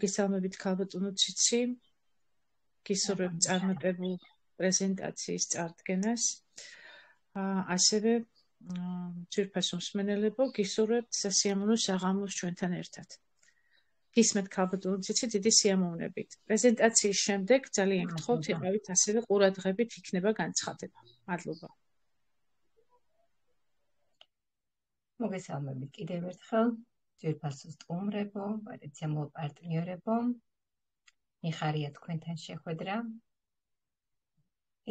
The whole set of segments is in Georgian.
მოგესალმებით ქალბატონო ციცი, გისურვებ წარმატებულ პრეზენტაციის წარდგენას. ასევე ძვირფასო მსმენელებო, გისურვებთ სასიამოვნო საღამოს ჩვენთან ერთად. გისმენთ ქალბატონო ციცი, დიდი სიამოვნებით. პრეზენტაციის შემდეგ ძალიან გთხოვთ იყავით ასევე ყურადღებით იქნება განცხადება. მადლობა. მოგესალმებით კიდევ ერთხელ, ძვირფასო სტუმრებო, პარალელურ პარტნიორებო. მიხარია თქვენთან შეხვედრა.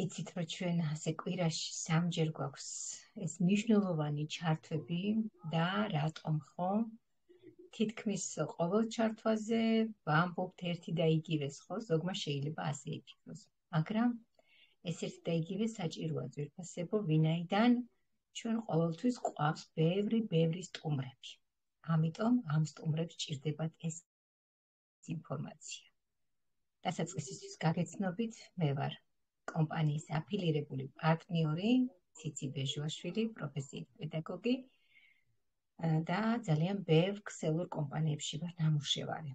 იცით რომ ჩვენ ასე კვირაში სამჯერ გვაქვს ეს მნიშვნელოვანი ჩართვები და რატომ ხო? თითქმის ყოველ ჩართვაზე ვამბობთ ერთი და იგივეს, ხო? ზოგმა შეიძლება ასე იფიქროს. მაგრამ ეს ერთი და იგივე საჭიროა ძვირფასებო, ვინაიდან ჩვენ ყოველთვის ყავს ბევრი სტუმრები. ამიტომ ამ სტუმრებს ჭირდებათ ეს ინფორმაცია. დასაწყისისთვის გაგეცნობით, მე ვარ კომპანიის აფილირებული პარტნიორი, ციცი ბეჟუაშვილი, პროფესიით პედაგოგი და ძალიან ბევრ ქსელურ კომპანიებში ვარ ნამუშევარი.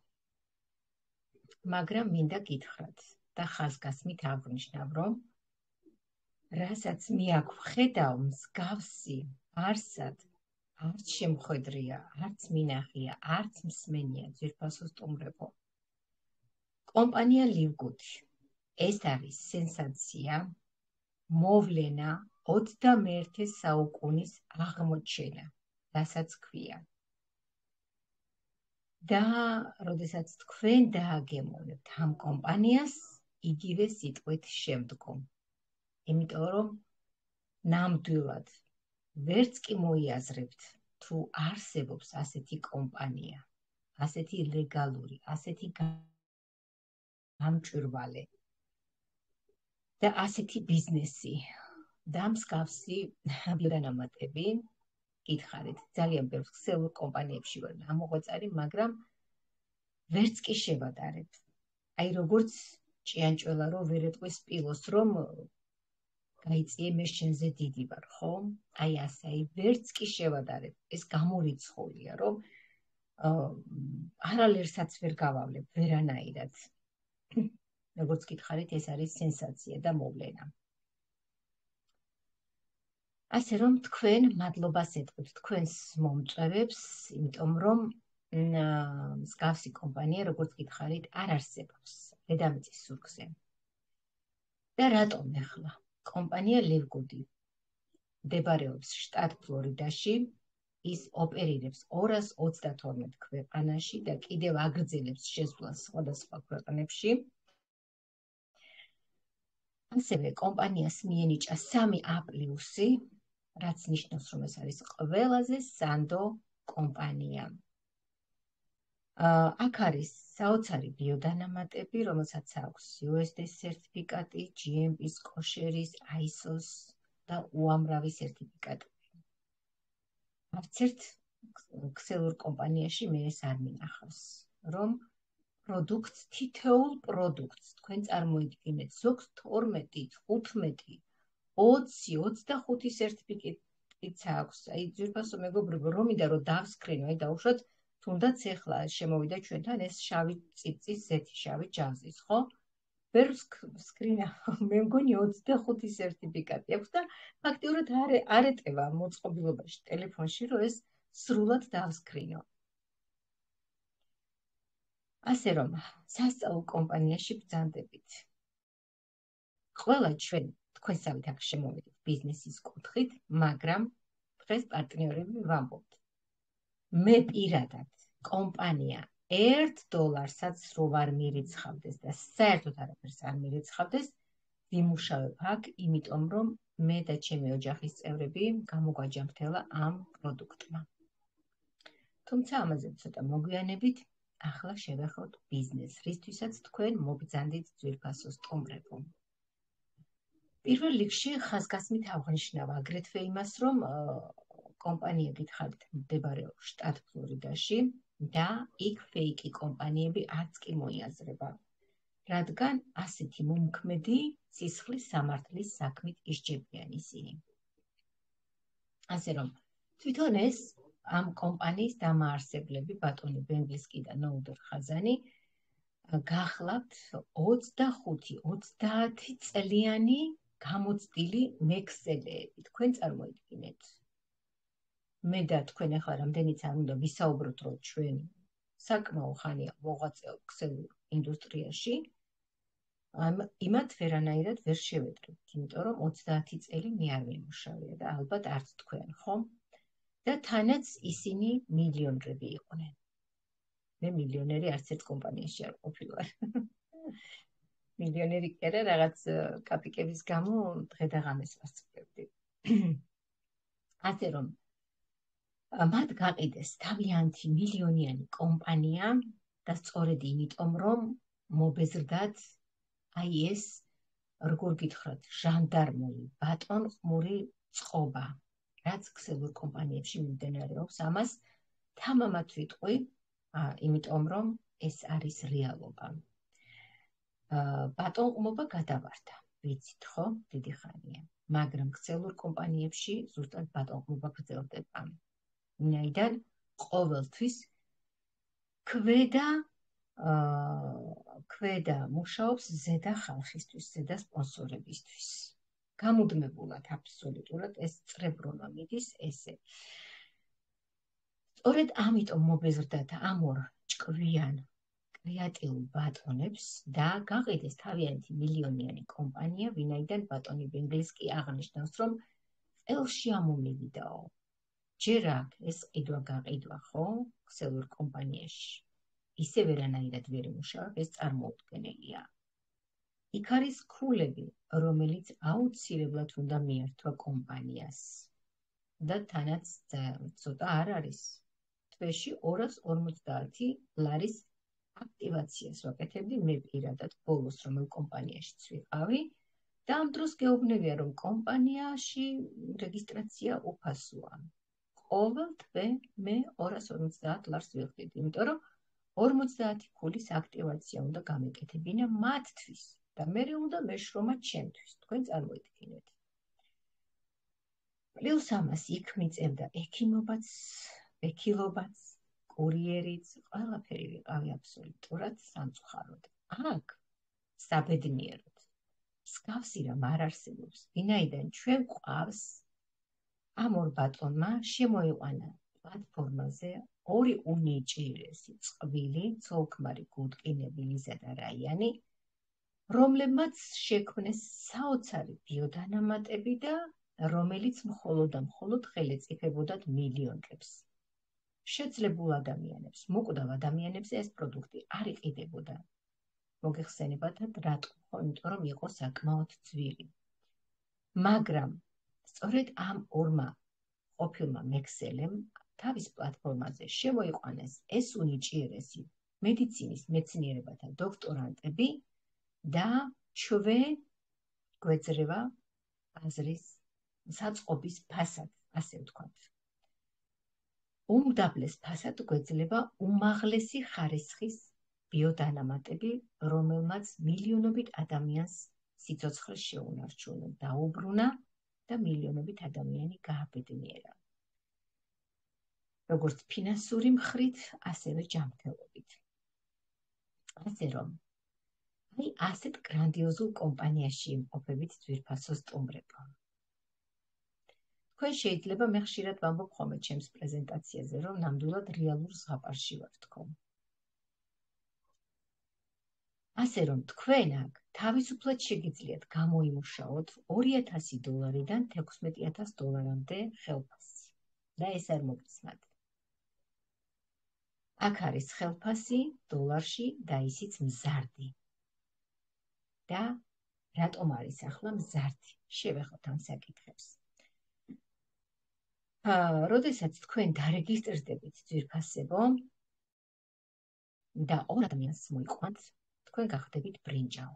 მაგრამ მინდა გითხრათ და ხაზგასმით აღვნიშნავ, რომ რასაც მე აქ ვხედავ, მსგავსი არსად არც შემხედრია, არც მინახია, არც მსმენია ძვირფასო სტუმრებო. კომპანია ლივგუდი. ეს არის სენსაცია, მოვლენა 21 საუკუნის აღმოჩენა, რასაც ქვია. და როდესაც თქვენ დააგემოვნებთ ამ კომპანიას, იგივე სიტყვით შემდგომ. იმიტომ რომ ნამდვილად ვერც კი მოიაზრებთ თუ არსებობს ასეთი კომპანია, ასეთი ლეგალური, ასეთი გამჭვირვალე და ასეთი ბიზნესი და მსგავსი ბიოდანამატები. გითხარით, ძალიან ბევრ ქსელურ კომპანიებში ვარ ამოღვაწარი, მაგრამ ვერც კი შევადარებ. აი როგორც ჭიანჭველა რომ ვერ ეტყვის სპილოს, რომ გაიწიე მე შენზე დიდი ვარ, ხო? აი ასე, აი ვერც კი შევადარებ. ეს გამორიცხულია, რომ არალერსაც ვერ გავავლებ ვერანაირად. როგორც გითხარით, ეს არის სენსაცია და მოვლენა. ასე რომ თქვენ მადლობას ეტყვით თქვენს მომწვევებს, იმიტომ რომ მსგავსი კომპანია, როგორც გითხარით, არ არსებობს დედამიწის ზურგზე. და რატომ ახლა? კომპანია ლივგუდი მდებარეობს შტატ ფლორიდაში, ის ოპერირებს 232 ქვეყანაში და კიდევ აგრძელებს შესვლას სხვადასხვა ქვეყნებში. ასევე კომპანიას მიენიჭა 3A+, რაც ნიშნავს, რომ ეს არის ყველაზე სანდო კომპანია. აქ არის საოცარი ბიოდანამატები, რომელსაც აქვს USD სერტიფიკატი, GMP-ის, კოშერის, ISO-ს და უამრავი სერტიფიკატები. არც ერთ ქსელურ კომპანიაში მე ეს არ მინახავს, რომ პროდუქტს, თითოეულ პროდუქტს თქვენ წარმოიდგინეთ, ზოგს 12, 15, 20, 25 სერტიფიკატიც აქვს. აი ძვირფასო მეგობრებო, რომ მინდა რომ დავსკრინო, აი დავუშვათ, თუნდაც ეხლა შემოვიდა ჩვენთან ეს შავი წიწის ზეთი, შავი ჯავზის, ხო? ვერ ვსკრინა, მე მგონი 25 სერტიფიკატი აქვს და ფაქტიურად არ ეტევა მოწყობილობაში ტელეფონში, რომ ეს სრულად დავსკრინო. ასე რომ, სასწავლო კომპანიაში ბრძანდებით. ყველა ჩვენ თქვენსავით აქ შემოვედით ბიზნესის კუთხით, მაგრამ დღეს პარტნიორები ვამბობთ. მე პირადად კომპანია $1-საც რო ვარ მირიცხავდეს და საერთოდ არაფერს არ მირიცხავდეს, ვიმუშავებ აქ, იმიტომ რომ მე და ჩემი ოჯახის წევრები გამოგვაჯამრთელა ამ პროდუქტმა. თუმცა ამაზე ცოტა მოგვიანებით, ახლა შევეხოთ ბიზნესს, რისთვისაც თქვენ მობრძანდით ძვირფასო სტუმრებო. პირველ რიგში ხაზგასმით აღვნიშნავ აგრეთვე იმას, რომ კომპანია გითხარით მდებარეობს შტატ ფლორიდაში და იქ ფეიკი კომპანიები არც კი მოიაზრება, რადგან ასეთი მომქმედი სისხლის სამართლის საქმით ისჯებიან ისინი. ასე რომ, თვითონ ეს ამ კომპანიის დამაარსებლები, ბატონი ბენგლისკი და ნოუდერ ხაზანი, გახლავთ 25-30 წლიანი გამოცდილი მექსელეები. თქვენ წარმოიდგინეთ. მე და თქვენ ახლა რამდენიც არ უნდა ვისაუბროთ, რომ ჩვენ საკმაო ხანია მოღვაწეობ ქსელურ ინდუსტრიაში, იმათ ვერანაირად ვერ შევედრებთ, იმიტომ რომ 30 წელი მე არ ვიმუშავია და ალბათ არც თქვენ, ხომ? და თანაც ისინი მილიონრები იყვნენ. მე მილიონერი არც ერთ კომპანიაში არ ყოფილვარ. მილიონერი კი არა, რაღაც კაპიკების გამო დღე და ღამეს ვასწრებდი. ასე რომ მათ გაყიდეს თავიანთი მილიონიანი კომპანია და სწორედ იმიტომ რომ მობეზრდათ აი ეს როგორ გითხრათ ჟანდარმული ბატონყმური წყობა რაც ქსელურ კომპანიებში მიმდინარეობს ამას თამამად ვიტყვი იმიტომ რომ ეს არის რეალობა ბატონყმობა გადავარდა ვიცით ხო დიდი ხანია მაგრამ ქსელურ კომპანიებში ზუსტად ბატონყმობა გრძელდება ვინაიდან ყოველთვის ქვედა მუშაობს ზედა ხალხისთვის, ზედა სპონსორებისთვის. გამუდმებულად აბსოლუტურად ეს წრებრომა მიდის ესე. სწორედ ამიტომ მობეზრდათ ამ ორ ჭკვიან კრეატიულ ბატონებს და გაყიდეს თავიანთი მილიონიანი კომპანია, ვინაიდან ბატონი ბენგლის კი აღნიშნავს, რომ წელში ამომივიდაო. ჯერ აქ ეს ყიდვა გაყიდვა ხო, ქსელურ კომპანიაში. ისე ვერანაირად ვერ იმუშავებ, ეს წარმოუდგენელია. იქ არის ქულები, რომელიც აუცილებლად უნდა მიართვა კომპანიას. და თანაც ცოტა არ არის. თვეში 250 ლარის აქტივაციას ვაკეთებდი მე პირადად ბოლოს რომელ კომპანიაშიც ვიყავი და ამ დროს გეუბნებია, რომ კომპანიაში რეგისტრაცია უფასოა. ყოველ თვე მე 250 ლარს ვიხდით, იმიტომ რომ 50 ქულის აქტივაცია უნდა გამეკეთებინა მათთვის და მერე უნდა მეშრომა ჩემთვის. თქვენ წარმოიდგინეთ. პლუს ამას იქ მიწევდა ექილობაც, კურიერიც, ყველაფერი ვიყავი აბსოლუტურად სამწუხაროდ. აქ საბედნიეროდ მსგავსი რამ არ არსებობს, ვინაიდან ჩვენ გვყავს ამ ორ ბატონმა შემოიყვანა პლატფორმაზე ორი უნიჭიერესი წყვილი, ცოლქმარი გუდკინები ლიზა და რაიანი, რომლებმაც შექმნეს საოცარი ბიოდანამატები და რომელიც მხოლოდ და მხოლოდ ხელეწიფებოდათ მილიონებს. შეძლებულ ადამიანებს, მოკვდავ ადამიანებს ეს პროდუქტი არ იყიდებოდა. მოგეხსენებათ რატომ? იმიტომ რომ იყო საკმაოდ ძვირი. მაგრამ სწორედ ამ ორმა ყოფილმა მექსელემ თავის პლატფორმაზე შემოიყვანეს ეს უნიჭიერესი მედიცინის მეცნიერებათა დოქტორანტები და ჩვენ გვეძრება აზრის საწყობის ფასად, ასე ვთქვათ. უმდაბლეს ფასად გვეძლება უმაღლესი ხარისხის ბიოდანამატები, რომელმაც მილიონობით ადამიანს სიცოცხლეს შეუნარჩუნა, დაუბრუნა და მილიონობით ადამიანი გააბედნიერა. როგორც ფინანსური მხრით, ასევე ჯანმრთელობით. ასე რომ, აი ასეთ გრანდიოზულ კომპანიაში იმყოფებით ძვირფასო სტუმრებო. თქვენ შეიძლება მე ხშირად ვამბობ ხოლმე ჩემს პრეზენტაციაზე, რომ ნამდვილად რეალურ ზღაპარში ვარ თქო. ასე რომ თქვენ აქ თავისუფლად შეგიძლიათ გამოიმუშაოთ $2000-დან $16,000-მდე ხელფასი. და ეს არ მოგწმათ. აქ არის ხელფასი დოლარში და ისიც მზარდი. და რატომ არის ახლა მზარდი? შევეხოთ ამ საკითხებს. როდესაც თქვენ დარეგისტრირდებით ძვირფასებო და ორ ადამიანს მოიყვანთ, თქვენ გახდებით ბრინჯაო.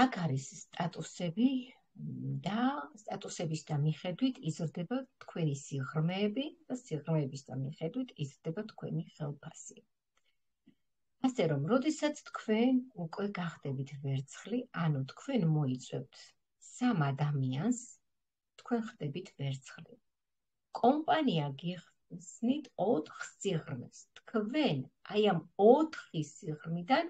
აქ არის სტატუსები და სტატუსების და მიხედვით იზრდება თქვენი სიღრმეები და სიღრმეების და მიხედვით იზრდება თქვენი ხელფასი. ასე რომ, როდესაც თქვენ უკვე გახდებით ვერცხლი, ანუ თქვენ მოიწვევთ 3 ადამიანს, თქვენ ხდებით ვერცხლი. კომპანია გიხსნით 4 სიღრმეს. თქვენ აი ამ 4 სიღრმიდან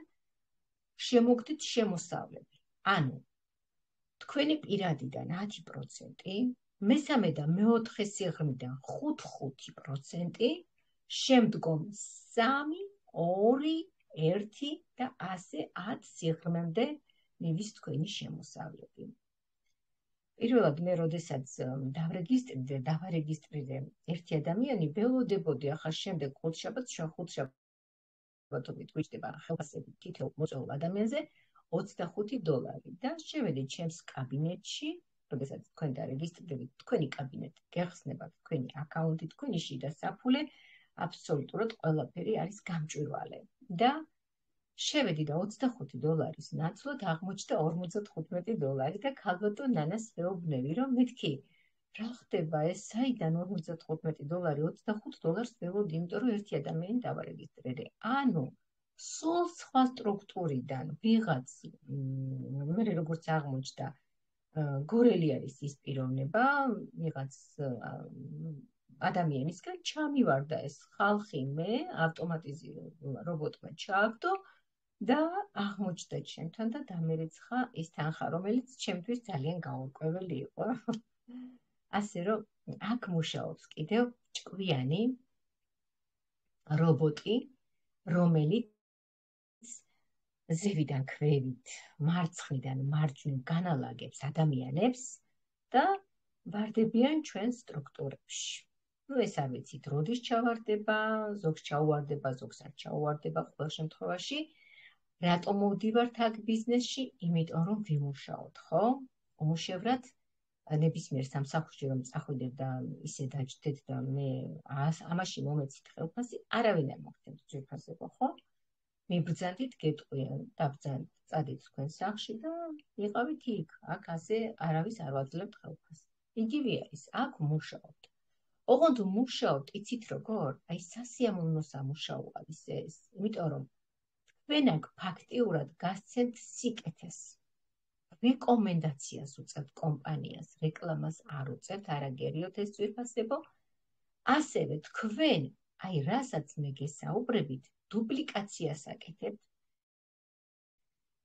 შემოგდით შემოსავლები. ანუ თქვენი პირადიდან 10%, მესამე და მეოთხე სიღრმიდან 5%, შემდგომ 3, 2, 1 და ასე 10 სიღრმემდე მიდის თქვენი შემოსავლები. პირველად მე როდესაც დავარეგისტრირე ერთი ადამიანი, ველოდებოდი ახლა შემდეგ ხუთშაბათს, ჩვენ ხუთშაბათობით გვიჭდება ხელფასები თითოეულ მოწვეულ ადამიანზე $25 და შევედი ჩემს კაბინეტში, როდესაც თქვენ დარეგისტრირებით, თქვენი კაბინეტი გეხსნება, თქვენი აკაუნტი, თქვენი შიდა საფულე, აბსოლუტურად ყველაფერი არის გამჭვირვალე და შევედი და $25 ნაცვლად აღმოჩნდა $45 და ქალბატონ ნანას ვეუბნები, რომ მეთქი, რა ხდება ეს, საიდან $45, $25 ველოდი, იმიტომ რომ ერთი ადამიანი დავარეგისტრირე. ანუ სულ სხვა სტრუქტურიდან ვიღაც, მე როგორც აღმოჩნდა, გორელი არის ის პიროვნება, ვიღაც ადამიანისგან ჩამივარდა ეს ხალხი, მე ავტომატიზირებულ რობოტმა ჩააგდო და აღმოჩნდა ჩემთან და დამერიცხა ის თანხა, რომელიც ჩემთვის ძალიან გაურკვეველი იყო. ასე რომ აქ მუშაობს კიდევ ჭკვიანი რობოტი, რომელიც ზევიდან ქვევით, მარცხნიდან მარჯვნივ განალაგებს ადამიანებს და ვარდებიან ჩვენ სტრუქტურებში. ეს არ ვიცით, როდის ჩავარდება, ზოგს ჩაუვარდება, ზოგს არ ჩაუვარდება, ყოველ შემთხვევაში რატომ მოვდივართ აქ ბიზნესში? იმიტომ რომ ვიმუშაოთ, ხო? უმუშევრად ნებისმიერ სამსახურში რომ წახვიდეთ და ისე დაჯდეთ და მე ამაში მომეცით ხელფასი, არავინ არ მოგცემთ ძვირფასება, ხო? მიბრძანდით, გეტყვიან, დაბრძანეთ, წადით თქვენ სახლში და იყავით იქ. აქ ასე არავის არ ვაძლევთ ხელფასს. იგივე არის, აქ მუშაობთ. ოღონდ მუშაობთ, იცით როგორ? აი სასიამოვნო სამუშაო არის ეს, იმიტომ რომ თქვენ აქ ფაქტიურად გასცემთ სიკეთეს. რეკომენდაციას უწევთ კომპანიას, რეკლამას არ უწევთ, არაგერიოთ ეს ძვირფასებო. ასევე თქვენ, აი რასაც მე გესაუბრებით, დუპლიკაციას აკეთებთ.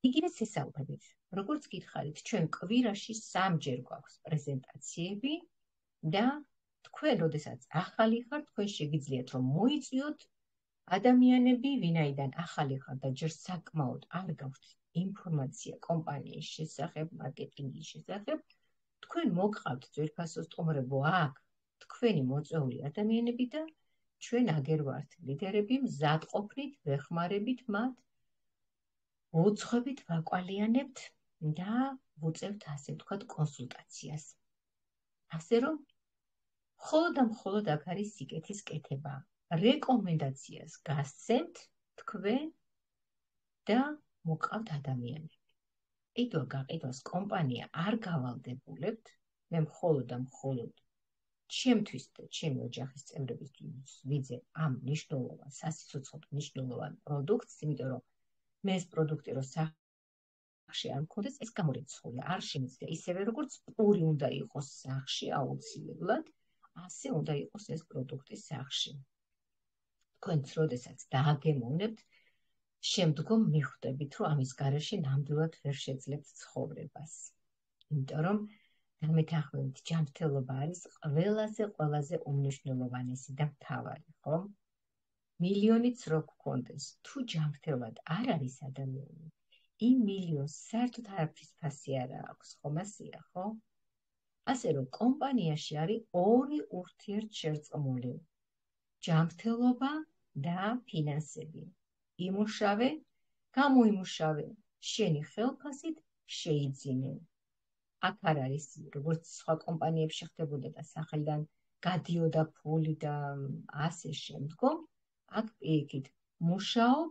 იგივე ესაუბრებით. როგორც გითხარით, ჩვენ კვირაში 3-ჯერ გვაქვს პრეზენტაციები და თქვენ, როდესაც ახალი ხართ, თქვენ შეგიძლიათ რომ მოიწვიოთ ადამიანები, ვინაიდან ახალი ხართ და ჯერ საკმაოდ არ გაქვთ ინფორმაცია კომპანიის შესახებ, მარკეტინგის შესახებ, თქვენ მოგყავთ ძვირფასო სტუმრებო აქ თქვენი მოწვეული ადამიანები და ჩვენ აგერ ვართ ლიდერები, მზადყოფნით, ვეხმარებით მათ, ვუძღვებით, ვაკვალიანებთ და ვუწევთ ასე ვთქვათ კონსულტაციას. ასე რომ მხოლოდ და მხოლოდ აქ არის სიკეთის კეთება. რეკომენდაციას გასცემთ თქვენ და მოყავთ ადამიანები. ყიდვა-გაყიდვას კომპანია არ გავალდებულებთ, მე მხოლოდ და მხოლოდ ჩემთვის და ჩემი ოჯახის წევრებისთვის ვიძე ამ მნიშვნელოვან, სასიცოცხლო მნიშვნელოვან პროდუქტს, იმიტომ რომ მე ეს პროდუქტი რო სახში არ მქონდეს, ეს გამორიცხულია, არ შემიძლია. ისევე როგორც პური უნდა იყოს სახში აუცილებლად, ასე უნდა იყოს ეს პროდუქტი სახში. თქვენც როდესაც დააგემოვნებთ, შემდგომ მიხვდებით, რომ ამის გარეშე ნამდვილად ვერ შეძლებთ ცხოვრებას. იმიტომ რომ დამეთანხმებით, ჯანმრთელობა არის ყველაზე უმნიშვნელოვანესი და მთავარი, ხო? მილიონიც რო გქონდეს, თუ ჯანმრთელად არ არის ადამიანი, იმ მილიონს საერთოდ არაფრის ფასი არ აქვს, ხომ ასეა, ხო? ასე რომ კომპანიაში არის ორი ურთიერთშერწყმული, ჯანმრთელობა და ფინანსები. იმუშავე, გამოიმუშავე, შენი ხელფასით შეიძინე. აქ არ არის, როგორც სხვა კომპანიებში ხდებოდა და სახელიდან გადიოდა ფული და ასე შემდგომ, აქ პირიქით მუშაობ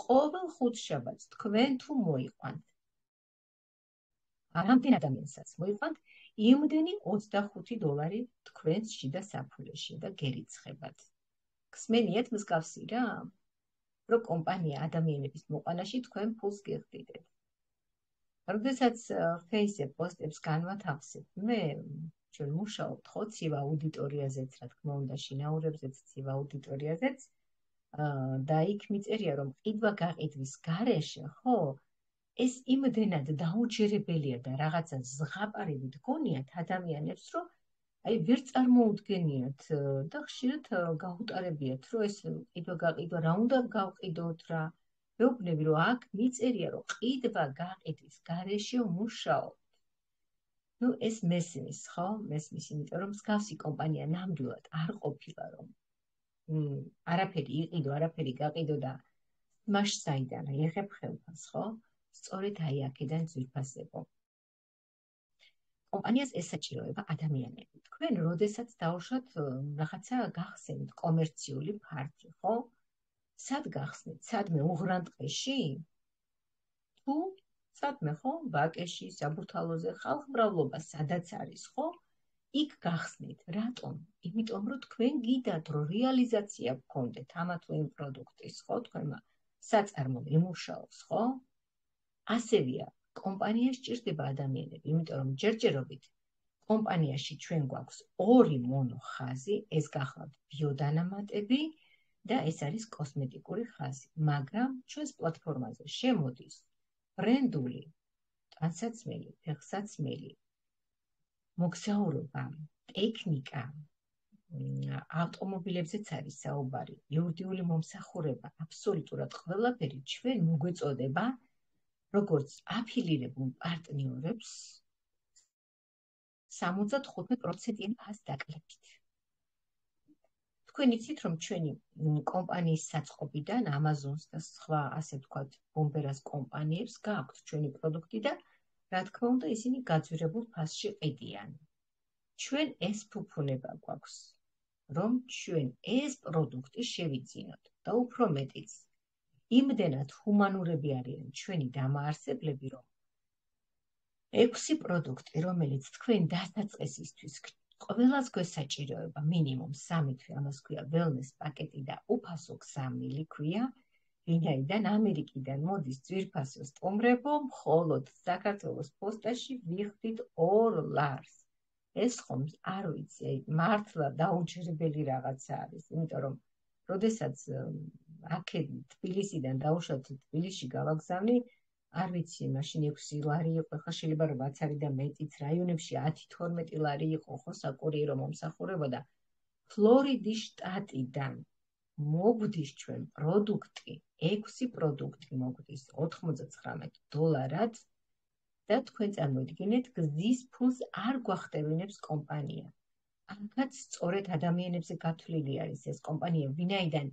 ყოველ ხუთშაბათს თქვენ თუ მოიყვანთ. რამდენ ადამიანსაც მოიყვანთ, იმდენი $25 თქვენს შიდა საფულეში და გერიცხებათ. გსმენიათ მსგავსი რა? რომ კომპანია ადამიანების მოყვანაში თქვენ ფულს გიხდიდეთ. როდესაც Facebook პოსტებს განვათავსებ, მე ჩვენ მუშაობთ ხო ცივა აუდიტორიაზეც, რა თქმა უნდა, შინაურებზეც, ცივა აუდიტორიაზეც და იქ მიწერია, რომ ყიდვა-გაყიდვის გარეშე, ხო, ეს იმდენად დაუჯერებელია და რაღაცა ზღაპარებით გონიათ ადამიანებს, რომ აი ვერ წარმოუდგენიათ და ხშირად გაუტარებიათ, რომ ეს ყიდვა-გაყიდვა რა უნდა გავყიდოთ რა. მეუბნები, რომ აქ მიწერია, რომ ყიდვა-გაყიდვის გარეშე მუშაობთ. ეს მესმის, ხო? მესმის, იმიტომ რომ მსგავსი კომპანია ნამდვილად არ ყოფილა, რომ არაფერი იყიდო, არაფერი გაყიდო და მას საიდან იღებ ხელფას, ხო? სწორედ აი აქედან ძვირფასებო. კომპანიას ესაჭიროება ადამიანები. თქვენ როდესაც დავუშვათ რაღაცა გახსენთ კომერციული ფარფლი, ხო? სად გახსნით? სადმე უღრანტყეში? თუ სადმე, ხო? ბაკეში, საბურთალოზე, ხალხმრავლობა სადაც არის, ხო? იქ გახსნით. რატომ? იმიტომ რომ თქვენ გიდათ, რომ რეალიზაცია გქონდეთ ამა თუ იმ პროდუქტის, ხო? თქვენმა საწარმომ იმუშაოს, ხო? ასევეა, კომპანიას სჭირდება ადამიანები, იმიტომ რომ ჯერჯერობით კომპანიაში ჩვენ გვაქვს ორი მონოხაზი, ეს გახლავთ ბიოდანამატები და ეს არის კოსმეტიკური ხაზი, მაგრამ ჩვენს პლატფორმაზე შემოდის ბრენდული, ტანსაცმელი, ფეხსაცმელი, მოგზაურობა, ტექნიკა, ავტომობილებზეც არის საუბარი, იურიდიული მომსახურება, აბსოლუტურად ყველაფერი ჩვენ მოგვეწოდება როგორც აფილირებულ პარტნიორებს 75% ფას დაკლებით. თქვენ იცით, რომ ჩვენი კომპანიის საწყობიდან Amazon-ს და სხვა, ასე ვთქვათ, ბომბერას კომპანიებს გააქვთ ჩვენი პროდუქტი და რა თქმა უნდა, ისინი გაძვირებულ ფასში ყიდიან. ჩვენ ეს ფუფუნება გვაქვს, რომ ჩვენ ეს პროდუქტი შევიძინოთ და უფრო მეტიც იმდენად ჰუმანურები არიან ჩვენი დამაარსებლები, რომ 6 პროდუქტი, რომელიც თქვენ დასაწყისისთვის ყველას გვესაჭიროება, მინიმუმ 3 თვე, ამას ქვია wellness პაკეტი და უფასო გზამილი ქვია, ვინაიდან ამერიკიდან მოდის ძვირფასო სტუმრებო, მხოლოდ საქართველოს პოსტაში ვიხდით $2. ეს ხომ არ ვიცი, მართლა დაუჯერებელი რაღაცა არის, იმიტომ რომ როდესაც აქედან თბილისიდან დავუშვათ თბილისში გავაგზავნი, არ ვიცი, მაშინ 6 ლარი იყო, ხა შეიძლება რომ 10 არის და მეტიც, რაიონებში 10-12 ლარი იყო, ხო, საკურიერო მომსახურება და ფლორიდის შტატიდან მოგვდის ჩვენ პროდუქტი, 6 პროდუქტი მოგვდის $99 და თქვენ წარმოიდგინეთ, გზის ფულს არ გვახტევინებს კომპანია. აქაც სწორედ ადამიანებზე გათვლილი არის ეს კომპანია, ვინაიდან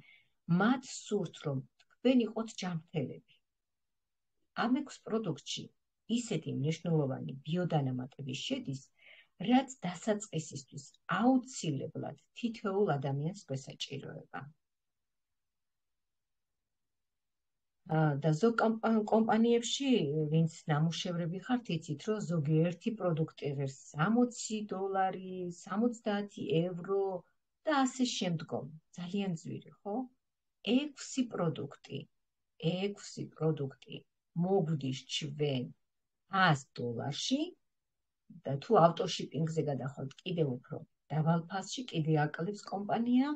მათ სურთ, რომ თქვენ იყოთ ჯანმრთელები. ამ 6 პროდუქტში ისეთი მნიშვნელოვანი ბიოდანამატები შედის, რაც დასაწყისისთვის აუცილებლად თითოეულ ადამიანს გვესაჭიროება. და ზოგ კომპანიებში, ვინც ნამუშევრები ხართ, იცით, რომ ზოგიერთი პროდუქტი ღირს $60, €70 და ასე შემდგომ. ძალიან ძვირი, ხო? 6 პროდუქტი მოგვდის ჩვენ $100 და თუ ავტოშიპინგზე გადახვალთ კიდევ უფრო დავალ ფასში, კიდე აკლებს კომპანია,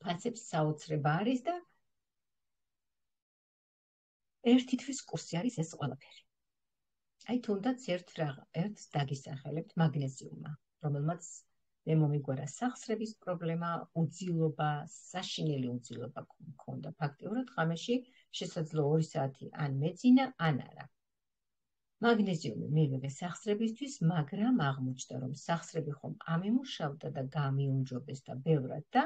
ფასებს საოცრება არის და ერთი თვის კურსი არის ეს ყველაფერი. აი თუნდაც ერთს დაგისახელებთ მაგნეზიუმმა, რომელმაც მე მომიგვარა სახსრების პრობლემა, უძილობა, საშინელი უძილობა მქონდა. ფაქტიურად ღამეში შესაძლოა 2 საათი ან მეძინა, ან არა. მაგნეზიუმი მივიღე სახსრებისთვის, მაგრამ აღმოჩნდა, რომ სახსრები ხომ ამიმუშავდა და გამიუმჯობეს და ბევრად და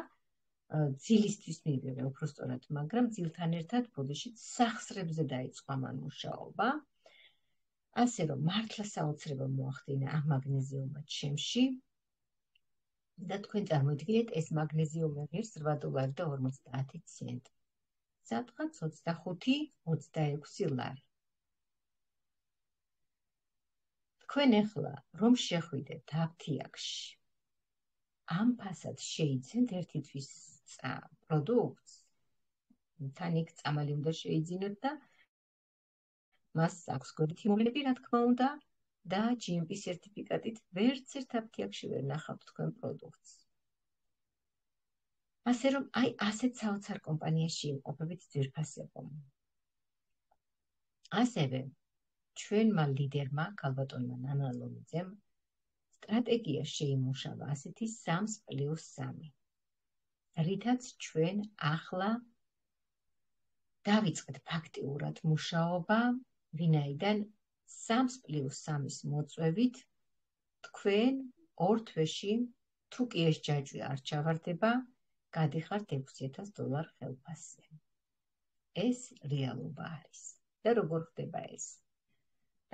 ძილისთვის მივიღე უпростоრად, მაგრამ ძილთან ერთად ბოდიში სახსრებზე დაიწყო მან მუშაობა. ასე რომ მართლა საოცრება მოახდინა ამ მაგნეზიუმმა ჩემში და თქვენ წარმოიდგინეთ, ეს მაგნეზიუმი ღირს $8.50. სადღაც 25-26 ლარი. თქვენ ახლა რომ შეხვიდეთ აფთიაქში, ამ ფასად შეიძენთ ერთი თვის პროდუქტს, თან იქ წამალი უნდა შეიძინოთ და მას აქვს გოდითი მოვლენები, რა თქმა უნდა, და GMP სერტიფიკატით ვერც ერთ აფთიაქში ვერ ნახავთ თქვენ პროდუქტს. ასე რომ აი ასეთ საოცარ კომპანიაში იმყოფებით ძვირფასებო. ასევე ჩვენმა ლიდერმა ქალბატონმა ნანა ლომიძემ სტრატეგია შეიმუშავა ასეთი 3+3, რითაც ჩვენ ახლა დავიწყეთ ფაქტიურად მუშაობა, ვინაიდან 3+3-ის მოწვევით თქვენ 2 თვეში თუ კი ეს ჯაჭვი არ ჩავარდება, გადიხართ $6,000 ხელფასზე. ეს რეალობა არის. და როგორ ხდება ეს?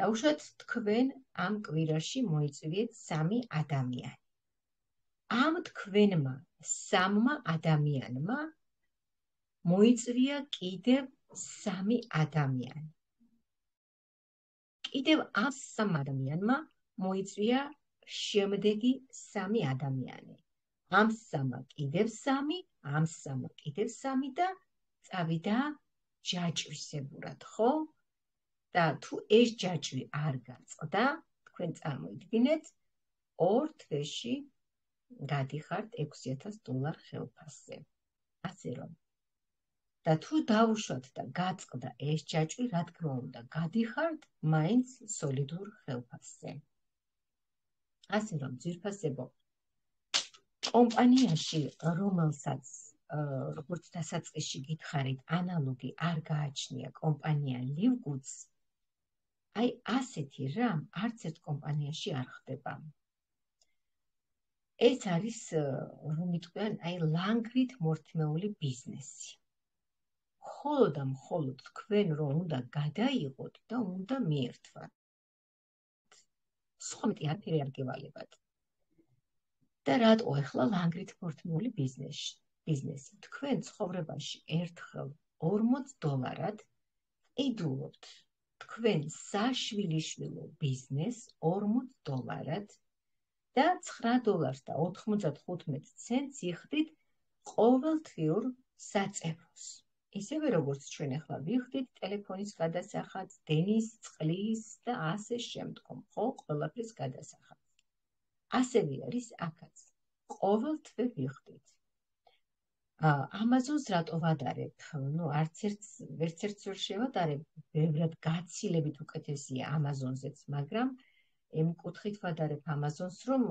დაუშვათ თქვენ ამ კვირაში მოიწვიეთ 3 ადამიანი. ამ თქვენმა 3 ადამიანმა მოიწვია კიდევ 3 ადამიანი. კიდევ ამ 3 ადამიანმა მოიწვია შემდეგი 3 ადამიანი. ამ 3 კიდევ 3, ამ 3 კიდევ 3 და წავიდა ჯაჭვისებურად, ხო? და თუ ეს ჯაჭვი არ გაწყდა, თქვენ წარმოიდგინეთ 2 თვეში გადიხართ $6,000 ხელფასზე. ასე რომ და თუ დავუშვათ და გაწყდა ეს ჯაჭვი, რა თქმა უნდა, გადიხართ მაინც სოლიდურ ხელფასზე. ასე რომ ძვირფასებო, კომპანიაში, რომელსაც როგორც დასაწყისში გითხარით, ანალოგი არ გააჩნია კომპანია ლივგუდს, აი ასეთი რამ არც ერთ კომპანიაში არ ხდება. ეს არის, რომ იტყვიან, აი ლანგრით მორთმეული ბიზნესი. მხოლოდ და მხოლოდ თქვენ რომ უნდა გადაიღოთ და უნდა მიერთვათ. სხვა მეტი არაფერი არ გევალებათ. და რატო ახლა ლანგრით მორთმეული ბიზნესი? თქვენ ცხოვრებაში ერთხელ $40 ყიდულობთ თქვენ საშვილიშვილო ბიზნეს $40 და $9.95 იხდით ყოველთვიურ საწევროს. ისევე როგორც ჩვენ ახლა ვიხდით ტელეფონის გადასახადს, დენის, წყლის და ასე შემდგომ, ხო, ყველაფრის გადასახადს. ასევე არის აქაც. ყოველთვე ვიხდით. ამაზონს რატო ვადარებ? არც ერთს ვერ შევადარებ, ბევრად გაცილებით უკეთესია ამაზონზეც, მაგრამ იმ კუთხით ვადარებ ამაზონს, რომ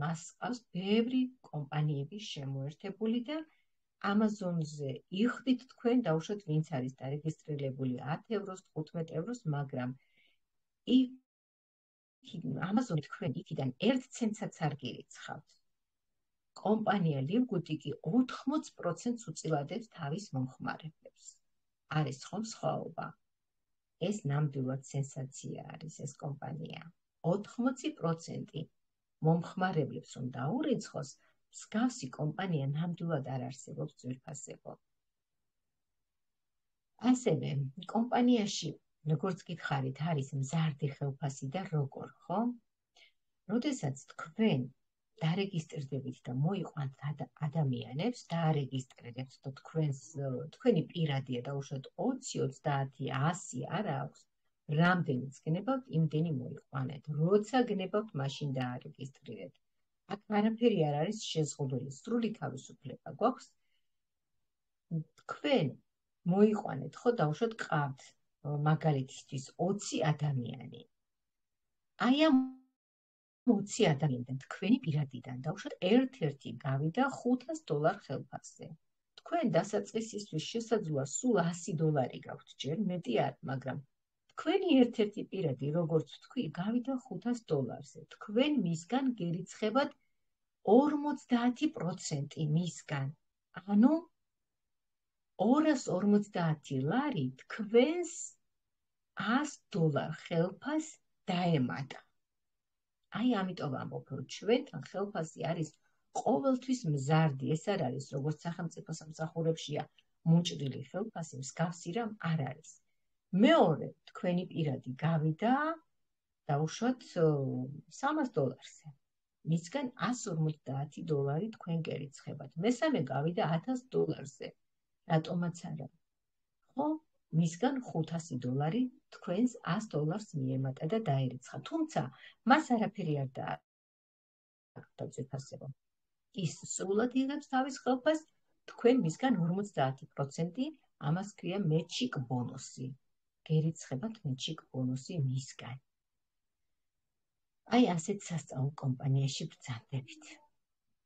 მას ყავს ბევრი კომპანიები შემოერთებული და ამაზონზე იხდით თქვენ, დაუშვათ ვინც არის დარეგისტრირებული €10, €15, მაგრამ ამაზონი თქვენ იქიდან 1 ცენტსაც არ გირიცხავთ. კომპანია ლივგუდი კი 80%-ს უწილადებს თავის მომხმარებლებს. არის ხომ სხვაობა? ეს ნამდვილად სენსაცია არის ეს კომპანია. 80% მომხმარებლებს რომ დაურიცხოს, მსგავსი კომპანია ნამდვილად არ არსებობს ძვირფასებო. ასევე კომპანიაში, როგორც გითხარით, არის მზარდი ხელფასი და როგორ, ხო? როდესაც თქვენ დარეგისტრირდებით და მოიყვანთ ადამიანებს, დაარეგისტრირებთ და თქვენი პირადია დაუშვათ 20, 30, 100 არა აქვს, რამდენიც გნებავთ, იმდენი მოიყვანეთ. როცა გნებავთ, მაშინ დაარეგისტრირეთ. აქ არაფერი არ არის შეზღუდული, სრული თავისუფლება გვაქვს. თქვენ მოიყვანეთ, ხო, დაუშვათ ყავთ მაგალითისთვის 20 ადამიანი. აი ამ 20 ადამიანიდან თქვენი პირადიდან დაუშვათ ერთ-ერთი გავიდა $500 ხელფასზე. თქვენ დასაწყისისთვის შესაძლოა სულ $100 გაქვთ, ჯერ მეტი არ, მაგრამ თქვენი ერთ-ერთი პირადი, როგორც თქვი, გავიდა $500-ზე. თქვენ მისგან გერიცხებათ 50% მისგან. ანუ $250 თქვენს $100 ხელფასს დაემატა. აი ამიტომ ამბობ, რომ ჩვენთან ხელფასი არის ყოველთვის მზარდი. ეს არ არის, როგორც სახელმწიფო სამსახურებშია მუჭრილი ხელფასი, მსგავსი რამ არ არის. მეორე, თქვენი პირადი გავიდა დაუშვათ $300-ზე. მისგან $150 თქვენ გერიცხებათ. მესამე გავიდა $1000-ზე. რატომაც არა? ხო? მისგან $500 თქვენს $100 მიემატა და დაერიცხა. თუმცა მას არაფერი არ დააკარგა ძვირფასებო. ის სრულად იღებს თავის ხელფას, თქვენ მისგან 50%, ამას ქვია matching ბონუსი. გერიცხებათ matching ბონუსი მისგან. აი ასეთ სასწავლო კომპანიაში ბრძანდებით.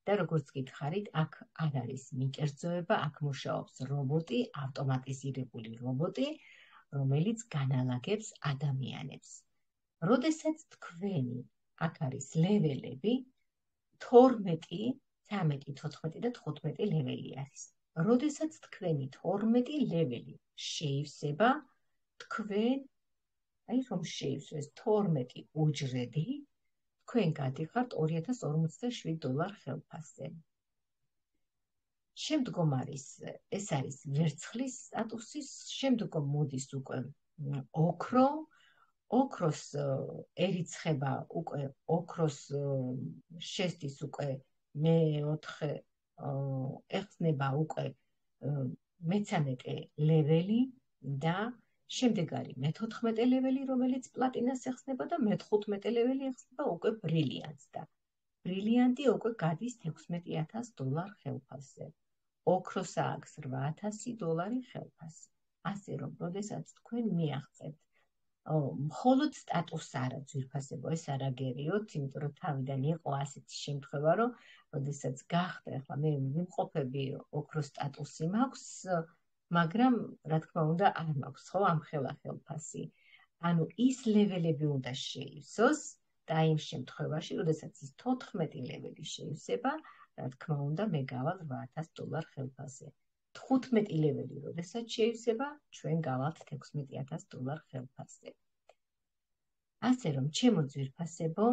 და როგორც გითხარით, აქ არ არის მიკერძოება, აქ მუშაობს რობოტი, ავტომატიზირებული რობოტი, რომელიც განალაგებს ადამიანებს. როდესაც თქვენი აქ არის ლეველები 12, 13, 14 და 15 ლეველი არის. როდესაც თქვენი 12 ლეველი შეივსება, თქვენ აი რომ შეივსვეს 12 უჯრედი, თქვენ გადიხართ $2047 ხელფასზე. შემდგომ არის ეს არის ვერცხლის სტატუსის, შემდგომ მოდის უკვე ოქრო, ოქროსერიცხება უკვე ოქროს შესდის უკვე მე-4 ეხსნება უკვე მე-13 ლეველი და შემდეგ არის მე-14 ლეველი, რომელიც პლატინას ეხსნება და მე-15 ლეველი ეხსნება უკვე ბრილიანტს და ბრილიანტი უკვე გადის $16,000 ხელფასზე. ოქროსა აქვს $8,000 ხელფასი. ასე რომ, როდესაც თქვენ მიაღწევთ მხოლოდ სტატუსს არა ძვირფასებო, ეს არ აგერიოთ, იმიტომ რომ თავიდან იყო ასეთი შემთხვევა, რომ როდესაც გახდა, ახლა მე ვიმყოფები ოქროს სტატუსი მაქვს, მაგრამ რა თქმა უნდა არ მაქვს ხო ამ ხელფასი. ანუ ის ლეველები უნდა შეივსოს და იმ შემთხვევაში, როდესაც ის 14 ლეველი შეივსება, რა თქმა უნდა მე გავალ $8,000 ხელფასზე. 15 ლეველი როდესაც შეივსება, ჩვენ გავალთ $16,000 ხელფასზე. ასე რომ, ჩემო ძვირფასებო,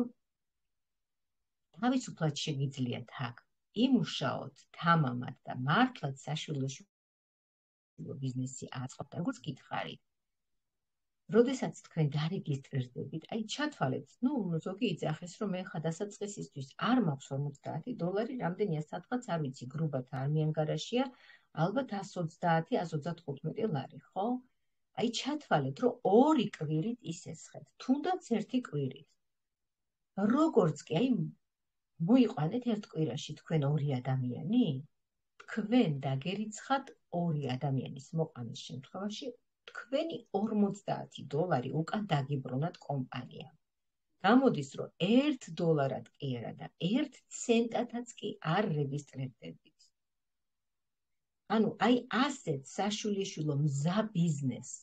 თავისუფლად შეგიძლიათ აქ იმუშაოთ თამამად და მართლაც საშვილოში ბიზნესი აწყობთ, როგორც გითხარით. როდესაც თქვენ დარეგისტრირდებით, აი ჩათვალეთ, ზოგი იძახეს, რომ მე ხა დასაწყისისთვის არ მაქვს $50, რამდენია სადღაც არ ვიცი, გრუბად არ მიანგარაშია, ალბათ $130-135 ხო? აი ჩათვალეთ, რომ 2 კვირით ისესხეთ, თუნდაც 1 კვირით. როგორც კი, აი მოიყვანეთ 1 კვირაში თქვენ 2 ადამიანი, თქვენ დაგერიცხათ 2 ადამიანის მოყვანის შემთხვევაში თქვენი $50 უკან დაგიბრუნათ კომპანიამ. გამოდის, რომ $1 კი არა და 1 ცენტათაც კი არ რეგისტრირდებით. ანუ აი ასეთ საშვილიშვილო მზა ბიზნესს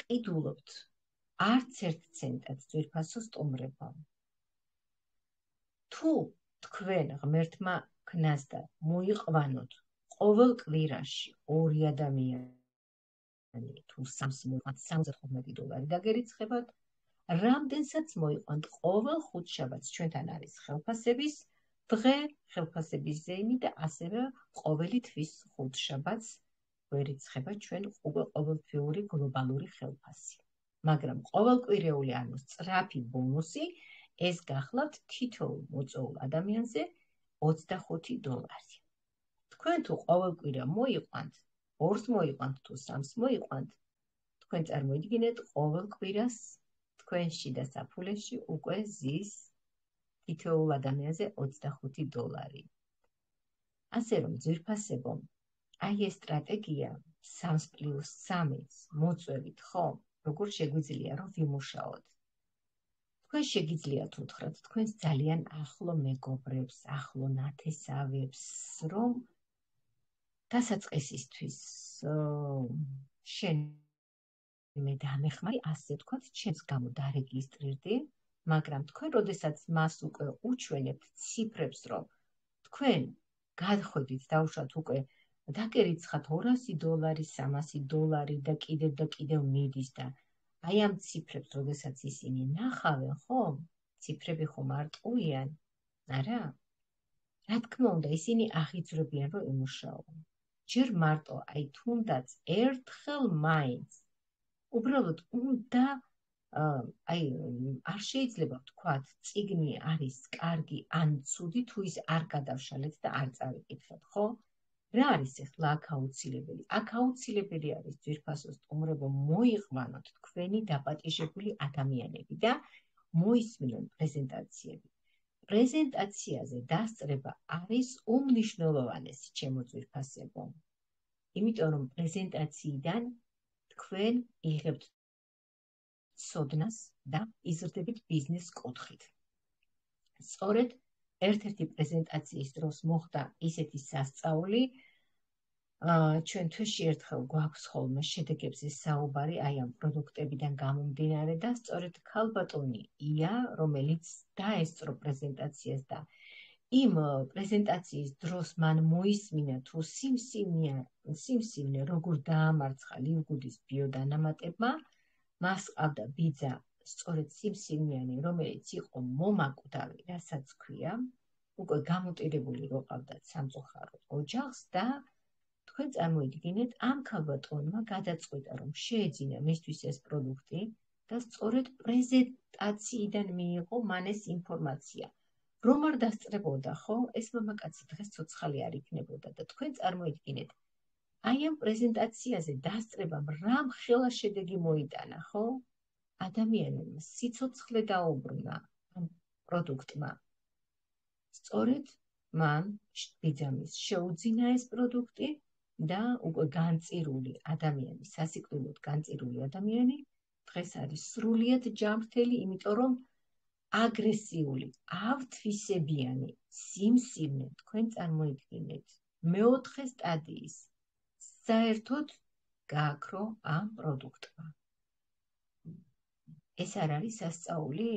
ყიდულობთ არც 1 ცენტად ძვირფასო სტუმრებო. თუ თქვენ ღმერთმა ქნას და მოიყვანოთ ყოველ კვირაში 2 ადამიანი თუ 3 მოიყვანთ $75 დაგერიცხებათ, რამდენსაც მოიყვანთ ყოველ ხუთშაბათს ჩვენთან არის ხელფასების დღე, ხელფასების ზეიმი და ასევე ყოველი თვის ხუთშაბათს ვერიცხება ჩვენ ყოველთვიური გლობალური ხელფასი. მაგრამ ყოველკვირეული ანუ სწრაფი ბონუსი ეს გახლავთ თითოეულ მოწვეულ ადამიანზე $25. თქვენ თუ ყოველკვირა მოიყვანთ, 2-ს მოიყვანთ თუ 3-ს მოიყვანთ, თქვენ წარმოიდგინეთ ყოველ კვირას თქვენ შიდა საფულეში უკვე ზის თითოეულ ადამიანზე $25. ასე რომ ძვირფასებო, აი ეს სტრატეგია 3+3-ს მოწვევით ხო, როგორ შეგვიძლია რომ ვიმუშაოთ. თქვენ შეგიძლიათ უთხრათ თქვენს ძალიან ახლო მეგობრებს, ახლო ნათესავებს, რომ დასაწყისისთვის შენ მე დამეხმარი, ასე თქვათ, ჩემს გამო დარეგისტრირდი, მაგრამ თქვენ როდესაც მას უკვე უჩვენებთ ციფრებს, რომ თქვენ გადახვედით დაუშვათ უკვე დაგერიცხათ $200, $300 და კიდევ მიდის და აი ამ ციფრებს, როდესაც ისინი ნახავენ, ხო? ციფრები ხომ არ ტყუიან, არა? რა თქმა უნდა, ისინი აღიძვრებიან, რომ იმუშაონ. ჯერ მარტო, აი თუნდაც ერთხელ მაინც უბრალოდ უნდა აი არ შეიძლება ვთქვათ, წიგნი არის კარგი ან ცუდი, თუ ის არ გადავშალეთ და არ წავიკითხეთ, ხო? რა არის ახლა აქ აუცილებელი? აქ აუცილებელი არის ძვირფასო სტუმრებო, მოიყვანოთ თქვენი დაპატიჟებული ადამიანები და მოისმინონ პრეზენტაციები. პრეზენტაციაზე დასწრება არის უმნიშვნელოვანესი ჩემო ძვირფასებო. იმიტომ რომ პრეზენტაციიდან თქვენ იღებთ ცოდნას და იზრდებით ბიზნეს კუთხით. სწორედ ერთ-ერთი პრეზენტაციის დროს მოხდა ისეთი სასწაული, ჩვენ თვეში ერთხელ გვაქვს ხოლმე შედეგებზე საუბარი აი ამ პროდუქტებიდან გამომდინარე და სწორედ ქალბატონი ია, რომელიც დაესწრო პრეზენტაციას და იმ პრეზენტაციის დროს მან მოისმინა თუ სიმსივნე როგორ დაამარცხა ლივგუდის ბიოდანამატებმა, მას ყავდა ბიძა სწორედ სიმსივნიანი, რომელიც იყო მომაკვდავი, რასაც ქვია, უკვე გამოტირებული რო ყავდათ სამწუხაროდ ოჯახს და თქვენ წარმოიდგინეთ, ამ ქალბატონმა გადაწყვიტა, რომ შეეძინა მისთვის ეს პროდუქტი და სწორედ პრეზენტაციიდან მიიღო მან ეს ინფორმაცია. რომ არ დასწრებოდა, ხო, ეს მამაკაცი დღეს ცოცხალი არ იქნებოდა და თქვენ წარმოიდგინეთ, აი ამ პრეზენტაციაზე დასწრებამ რა მხელა შედეგი მოიტანა, ხო? ადამიანებმა სიცოცხლე დაუბრუნა ამ პროდუქტმა. სწორედ მან ბიძამის შეუძინა ეს პროდუქტი და უკვე განწირული ადამიანი, სასიკვდილოდ განწირული ადამიანი, დღეს არის სრულიად ჯანმრთელი, იმიტომ რომ აგრესიული, ავთვისებიანი სიმსივნე, თქვენ წარმოიდგინეთ, მეოთხე სტადიის საერთოდ გააქრო ამ პროდუქტმა. ეს არ არის სასწაული?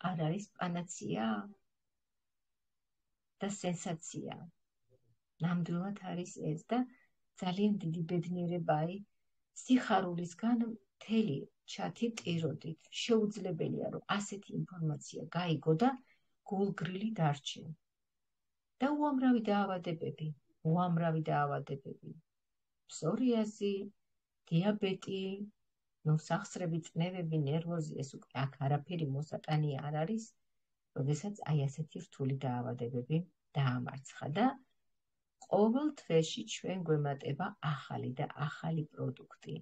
არ არის პანაცია და სენსაცია. ნამდვილად არის ეს და ძალიან დიდი ბედნიერება სიხარულისგან მთელი ჩათი ტიროდით. შეუძლებელია, რომ ასეთი ინფორმაცია გაიგო და გულგრილი დარჩე. და უამრავი დაავადებები. ფსორიაზი, დიაბეტი, სახსრები წნევები, ნერვოზი, ეს უკვე აქ არაფერი მოსატანი არ არის, როდესაც აი ასეთი რთული დაავადებები დაამარცხა და ყოველ თვეში ჩვენ გვემატება ახალი და ახალი პროდუქტი.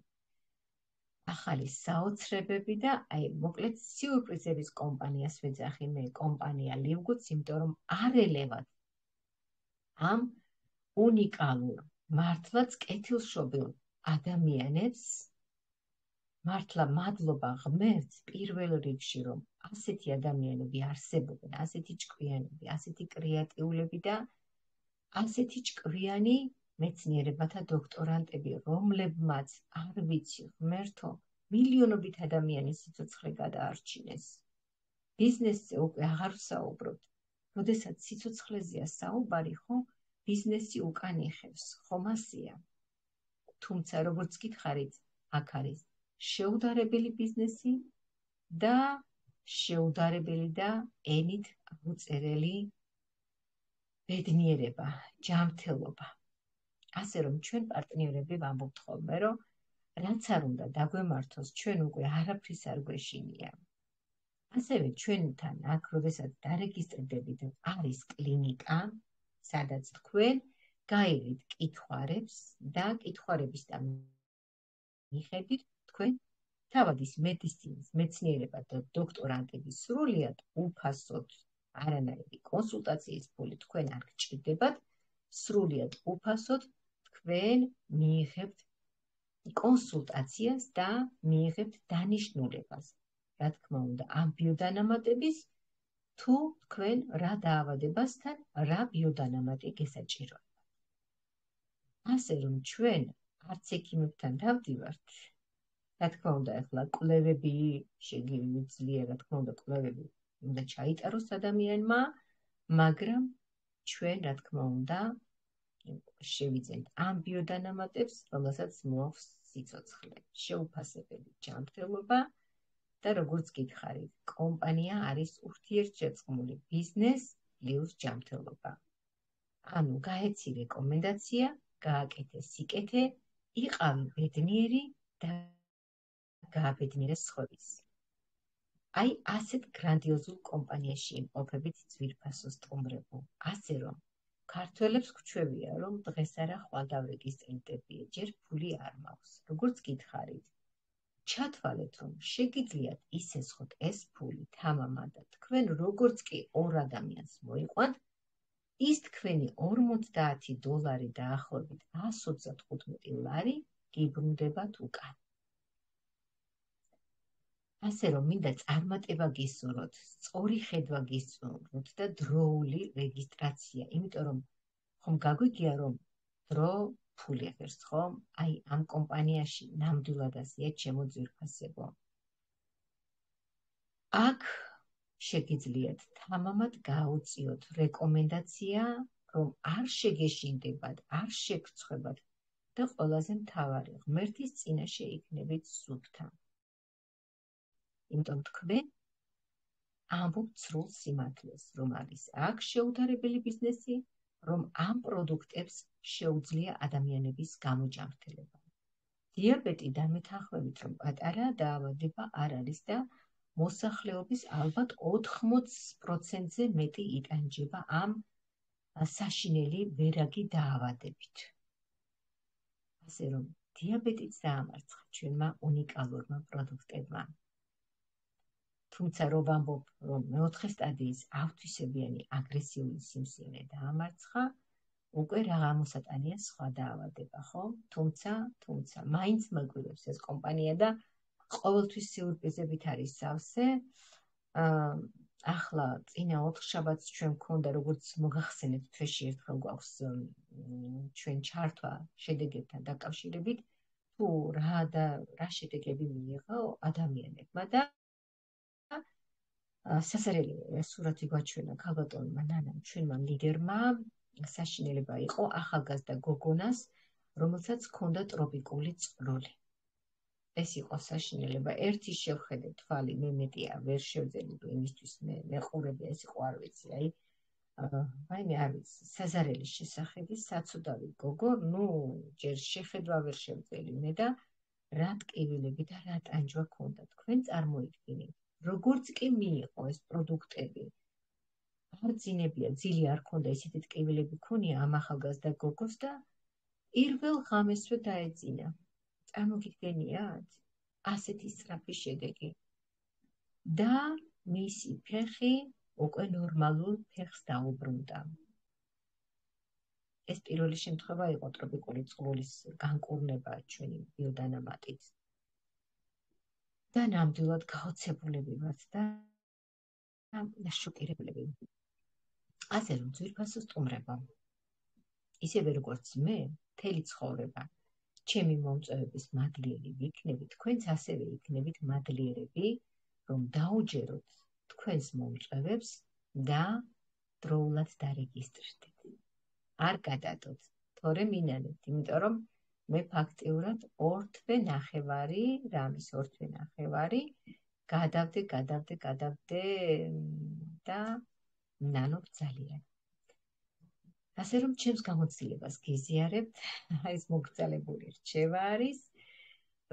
ახალი საოცრებები და აი მოკლედ სიურპრიზების კომპანიას ვეძახი მე, კომპანია ლივგუდს, იმიტომ რომ არ ელევათ ამ უნიკალურ, მართლაც კეთილშობილ ადამიანებს, მართლა მადლობა ღმერთს პირველ რიგში, რომ ასეთი ადამიანები არსებობენ, ასეთი ჭკვიანები, ასეთი კრეატიულები და ასეთი ჭკვიანი მეცნიერებათა დოქტორანტები, რომლებმაც არ ვიცი ღმერთო, მილიონობით ადამიანის სიცოცხლე გადაარჩინეს. ბიზნესზე უკვე აღარ ვსაუბრობთ. როდესაც სიცოცხლეზეა საუბარი, ხო, ბიზნესი უკან იხევს, ხომ ასეა. თუმცა როგორც გითხარით, აქ არის შეუდარებელი ბიზნესი და შეუდარებელი და ენით აღუწერელი ბედნიერება, ჯანმრთელობა. ასე რომ ჩვენ პარტნიორები ვამბობთ ხოლმე, რომ რაც არ უნდა დაგვემართოს, ჩვენ უკვე არაფრის არ გვეშინია. ასევე ჩვენთან აქ, როდესაც დარეგისტრდებით, არის კლინიკა, სადაც თქვენ გაიგეთ კითხვარებს და კითხვარების და მიხედვით თქვენ თავადის მედიცინის მეცნიერება და დოქტორანტების სრულიად უფასოდ არანაირი კონსულტაციის ფული თქვენ არ გჭირდებათ, სრულიად უფასოდ თქვენ მიიღებთ კონსულტაციას და მიიღებთ დანიშნულებას. რა თქმა უნდა, ამ ბიოდანამატების თუ თქვენ რა დაავადებასთან რა ბიოდანამატი გესაჭიროებათ. ასე რომ ჩვენ არც ექიმებთან დავდივართ, რა თქმა უნდა, ახლა კვლევები შეგვიძლია, რა თქმა უნდა, კვლევები უნდა ჩაიტაროს ადამიანმა, მაგრამ ჩვენ, რა თქმა უნდა, შევიძენთ ამ ბიოდანამატებს, რომელსაც მოაქვს სიცოცხლე, შეუფასებელი ჯანმრთელობა და როგორც გითხარით, კომპანია არის ურთიერთშეწყმული ბიზნეს პლუს ჯანმრთელობა. ანუ გაეცი რეკომენდაცია, გააკეთე სიკეთე, იყავი ბედნიერი და გააბედნიერე სხვების. აი ასეთ გრანდიოზულ კომპანიაში იმყოფებით ძვირფასო სტუმრებო. ასე რომ ქართველებს გვჩვევია, რომ დღეს არა ხვალ დავრეგისტრირდებიე, ჯერ ფული არ მაქვს. როგორც გითხარით, ჩათვალეთ, რომ შეგიძლიათ ისესხოთ ეს ფული თამამა და თქვენ როგორც კი ორ ადამიანს მოიყვანთ, ის თქვენი $50 დაახლოებით 135 ლარი გიბრუნდებათ უკან. ასე რომ მინდა წარმატება გისურვოთ, სწორი ხედვა გისურვოთ და დროული რეგისტრაცია, იმიტომ რომ ხომ გაგვიგია, რომ დრო ფული ღირს, ხომ? აი ამ კომპანიაში ნამდვილად ასეა, ჩემო ძვირფასებო. აქ შეგიძლიათ თამამად გაუწიოთ რეკომენდაცია, რომ არ შეგეშინდებათ, არ შეგრცხვებათ და ყველაზე მთავარი, ღმერთის წინაშე იქნებით სუფთა. იმიტომ თქვენ ამბობთ სრულ სიმართლეს, რომ არის აქ შეუდარებელი ბიზნესი, რომ ამ პროდუქტებს შეუძლია ადამიანების გამოჯანმრთელება. დიაბეტი დამეთანხმებით, რომ პატარა დაავადება არ არის და მოსახლეობის ალბათ 80%-ზე მეტი იტანჯება ამ საშინელი ვერაგი დაავადებით. ასე რომ დიაბეტიც დაამარცხა ჩვენმა უნიკალურმა პროდუქტებმა. თუმცა რომ ვამბობ, რომ მეოთხე სტადიის ავთვისებიანი აგრესიული სიმსივნე დაამარცხა, უკვე რაღა მოსატანია სხვა დაავადება, ხო? თუმცა მაინც მაგვირებს ეს კომპანია და ყოველთვის სიურპრიზებით არის სავსე. ახლა წინა 4 შაბათს ჩვენ მქონდა, როგორც მოგახსენებთ, თვეში ერთხელ გვაქვს ჩვენ ჩართვა შედეგებთან დაკავშირებით, თუ რა შედეგები მიიღო ადამიანებმა და სასარელი სურათი გვაჩვენა ქალბატონმა ნანამ, ჩვენმა ლიდერმა, საშინელება იყო ახალგაზრდა გოგონას, რომელსაც ჰქონდა ტროპიკული წვრილი. ეს იყო საშინელება. ერთი შევხედე თვალი, მე მეტია ვერ შევძელი, იმისთვის მე ყურები, ეს იყო არ ვიცი, მე არ ვიცი, საზარელის შესახები საცუდავი გოგო, ჯერ შეხედვა ვერ შევძელი მე და რა ტკივილები და რა ტანჯვა ჰქონდა. თქვენ წარმოიდგინეთ, როგორც კი მიიღო ეს პროდუქტები, არ ძინებია, ძილი არ ჰქონდა, ისეთი ტკივილები ჰქონია ამ ახალგაზრდა გოგოს და პირველ ღამესვე დაეძინა. წარმოგიდგენიათ? ასეთი სწრაფი შედეგი. და მისი ფეხი უკვე ნორმალურ ფეხს დაუბრუნდა. ეს პირველი შემთხვევა იყო ტროპიკული წყლის განკურნება ჩვენი ბიოდანამატით. და ნამდვილად გაოცებულები ვართ და შოკირებულები. ასე რომ ძვირფასო სტუმრებო, ისევე როგორც მე, მთელი ცხოვრება ჩემი მომწვევების მადლიერი ვიქნებით, თქვენც ასევე იქნებით მადლიერები, რომ დაუჯეროთ თქვენს მომწვევებს და დროულად დარეგისტრირდეთ. არ გადადოთ, თორემ მინანებთ, იმიტომ რომ მე ფაქტიურად 2 თვე ნახევარი გადავდე და ნანობ ძალიან. ასე რომ ჩემს გამოცდილებას გიზიარებთ, ეს მოგრძალებული რჩევა არის,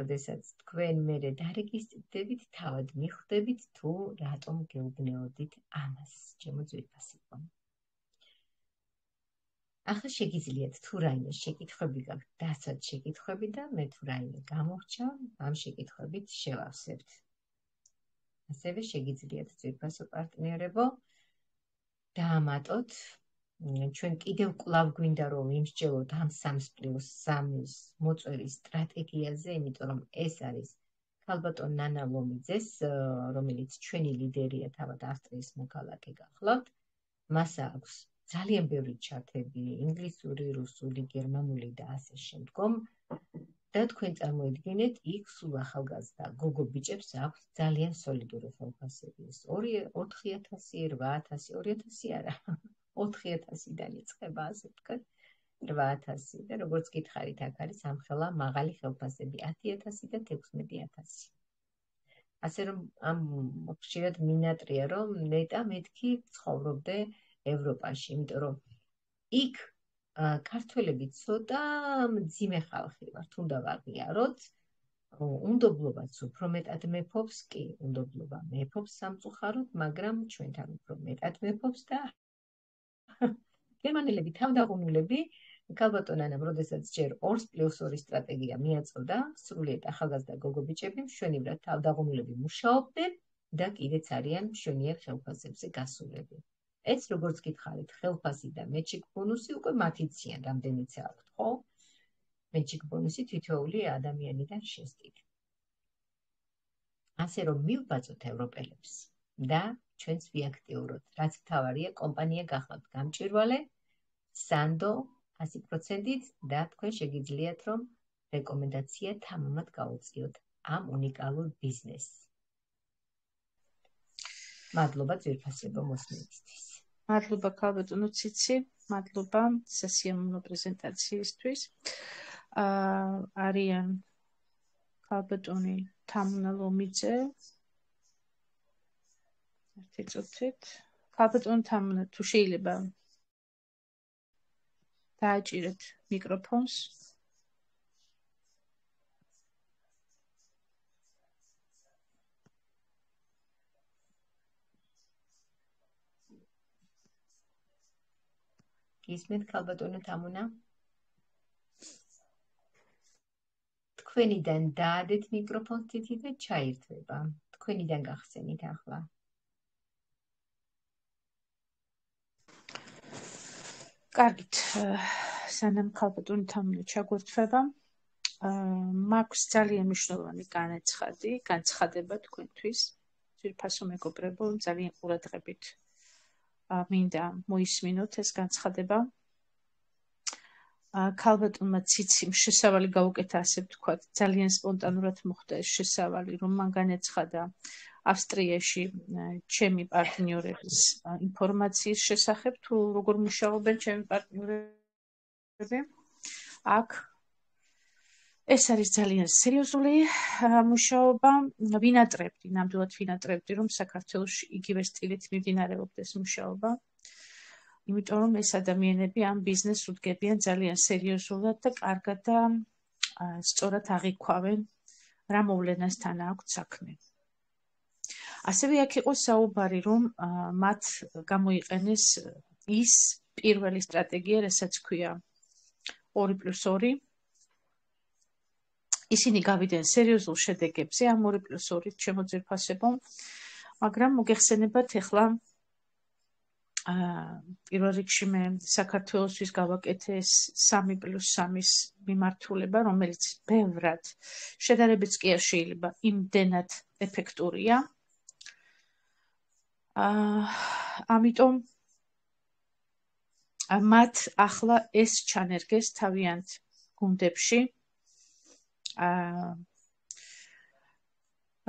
როდესაც თქვენ მერე დარეგისტრირდებით, თავად მიხვდებით თუ რატომ გეუბნეოდით ამას, ჩემო ძვირფასებო. ახლა შეგიძლიათ თუ რაიმე შეკითხვები გაქვთ, დასვათ შეკითხვები და მე თუ რაიმე გამორჩა, ამ შეკითხვებით შევავსებთ. ასევე შეგიძლიათ ძვირფასო პარტნიორებო, დაამატოთ, ჩვენ კიდევ კვლავ გვინდა რომ იმსჯელოთ ამ 3+3 მოწვევის სტრატეგიაზე, იმიტომ რომ ეს არის ქალბატონ ნანა ლომიძეს, რომელიც ჩვენი ლიდერია, თავად ავსტრიის მოქალაქე გახლავთ. მას აქვს ძალიან ბევრი ჩათები, ინგლისური, რუსული, გერმანული და ასე შემდგომ. და თქვენ წარმოიდგინეთ, იქ სულ ახალგაზრდა გოგო ბიჭებს აქვს ძალიან სოლიდური ხელფასები. 4000, 8000, 2000 არა, 4000-დან იწყება, ასე ვთქვათ, 8000 და როგორც გითხარით, აქ არის ამხელა მაღალი ხელფასები, 10000 და 16000. ასე რომ ამ ხშირად მინატრია, რომ ნეტა მეთქი ცხოვრობდე ევროპაში, იმიტომ რომ იქ ქართველები ცოტა მძიმე ხალხი ვართ, უნდა ვაღიაროთ, უნდობლობაც უფრო მეტად მეფობს, კი, უნდობლობა მეფობს სამწუხაროდ, მაგრამ ჩვენთან უფრო მეტად მეფობს და გერმანელები თავდაღუნულები ქალბატონანამ, როდესაც ჯერ 2+2 სტრატეგია მიაწოდა, სრულიად ახალგაზრდა გოგო-ბიჭები მშვენივრად თავდაღუნულები მუშაობდნენ და კიდეც არიან მშვენიერ ხელფასებზე გასულები. ეს როგორც გითხარით, ხელფასი და მეჩიკ ბონუსი უკვე მათიციან, რამდენიც აქვთ, ხო? მეჩიკ ბონუსი თითოეული ადამიანიდან შესდით. ასე რომ მივბაძოთ ევროპელებს და ჩვენც ვიაქტიუროთ, რაც მთავარია კომპანია გახლავთ გამჭვირვალე, სანდო 100%-ით და თქვენ შეგიძლიათ რომ რეკომენდაცია თამამად გაუწიოთ ამ უნიკალურ ბიზნესს. მადლობა ძვირფასებო მოსმენისთვის. მადლობა ქალბატონო ციცი, მადლობა სასიამოვნო პრეზენტაციისთვის. არიან ქალბატონი თამუნა ლომიძე. ერთი წუთით. ქალბატონი თამუნა, თუ შეიძლება დააჭირეთ მიკროფონს. გისმენთ ქალბატონო თამუნა? თქვენიდან დაადეთ მიკროფონს თითი და ჩაირთვება. თქვენიდან გახსენით ახლა. კარგით, სანამ ქალბატონი თამუნა ჩაგვერთვება, მაქვს ძალიან მნიშვნელოვანი განცხადება თქვენთვის. ძვირფასო მეგობრებო, ძალიან ყურადღებით მინდა მოისმინოთ ეს განცხადება. ქალბატონმა ციციმ შესავალი გაუკეთა, ასე ვთქვათ, ძალიან სპონტანურად მოხდა ეს შესავალი, რომ მან განაცხადა ავსტრიაში ჩემი პარტნიორების ინფორმაციის შესახებ, თუ როგორ მუშაობენ ჩემი პარტნიორები. აქ ეს არის ძალიან სერიოზული მუშაობა. ნამდვილად ვინატრებდი, რომ საქართველოში იგივე სტილით მიმდინარეობდეს მუშაობა. იმიტომ რომ ეს ადამიანები ამ ბიზნესს უდგებიან ძალიან სერიოზულად და კარგად და სწორად აღიქვავენ, რა მოვლენასთან აქვთ საქმე. ასევე აქ იყო საუბარი, რომ მათ გამოიყენეს ის პირველი სტრატეგია, რასაც ქვია 2+2. ისინი გავიდნენ სერიოზულ შედეგებზე ამ 2+2-ით ჩემო ძვირფასებო, მაგრამ მოგეხსენებათ ახლა პირველ რიგში მე საქართველოსთვის გავაკეთე 3+3-ის მიმართულება, რომელიც ბევრად შედარებით კი არ შეიძლება იმდენად ეფექტურია. ამიტომ მათ ახლა ეს ჩანერგეს თავიანთ გუნდებში.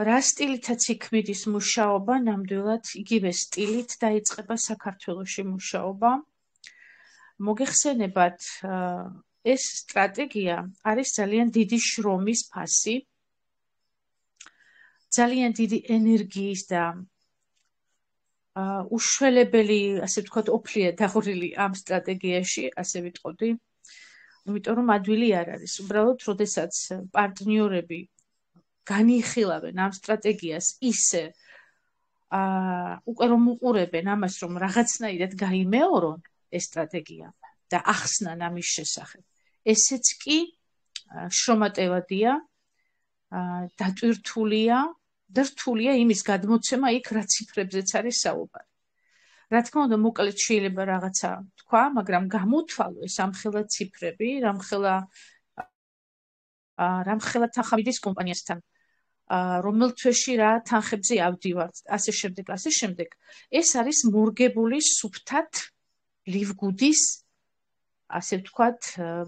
რა სტილითაც იქ მიდის მუშაობა, ნამდვილად იგივე სტილით დაიწყება საქართველოში მუშაობა. მოგეხსენებათ, ეს სტრატეგია არის ძალიან დიდი შრომის ფასი, ძალიან დიდი ენერგიის და უშველებელი, ასე ვთქვათ, ოფლია დაღვრილი ამ სტრატეგიაში, ასე ვიტყოდი. იმიტომ რომ ადვილი არ არის. უბრალოდ, როდესაც პარტნიორები განიხილავენ ამ სტრატეგიას ისე, უკვე რომ უყურებენ ამას, რომ რაღაცნაირად გაიმეორონ ეს სტრატეგია და ახსნან ამის შესახებ. ესეც კი შრომატევადია, დატვირთულია და რთულია იმის გადმოცემა იქ, რა ციფრებზეც არის საუბარი. რა თქმა უნდა, მოკლედ შეიძლება რაღაცა თქვა, მაგრამ გამოთვალო ეს ამხელა ციფრები, რამხელა თანხამიდის კომპანიასთან, რომელ თვეში რა თანხებზე ავდივართ, ასე შემდეგ, ეს არის მორგებული სუფთად ლივგუდის, ასე ვთქვათ,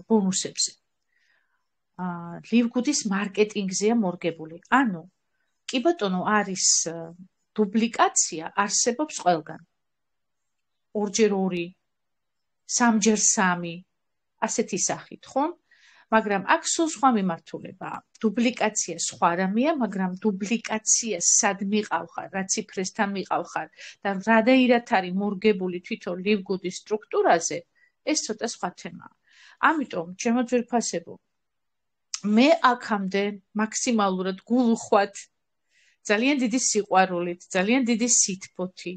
ბონუსებზე. ლივგუდის მარკეტინგზეა მორგებული. ანუ, კი ბატონო, არის დუბლიკაცია, არსებობს ყველგან. 2x2, 3x3, ასეთი სახით, ხო? მაგრამ აქ სულ სხვა მიმართულებაა. დუბლიკაცია სხვა რამეა, მაგრამ დუბლიკაცია სად მიყავხარ, რა ციფრესთან მიყავხარ და რადაირად არის მორგებული თვითონ ლივგუდის სტრუქტურაზე, ეს ცოტა სხვა თემაა. ამიტომ, ჩემო ძვირფასებო, მე აქამდე მაქსიმალურად გულუხვად, ძალიან დიდი სიყვარულით, ძალიან დიდი სითბოთი,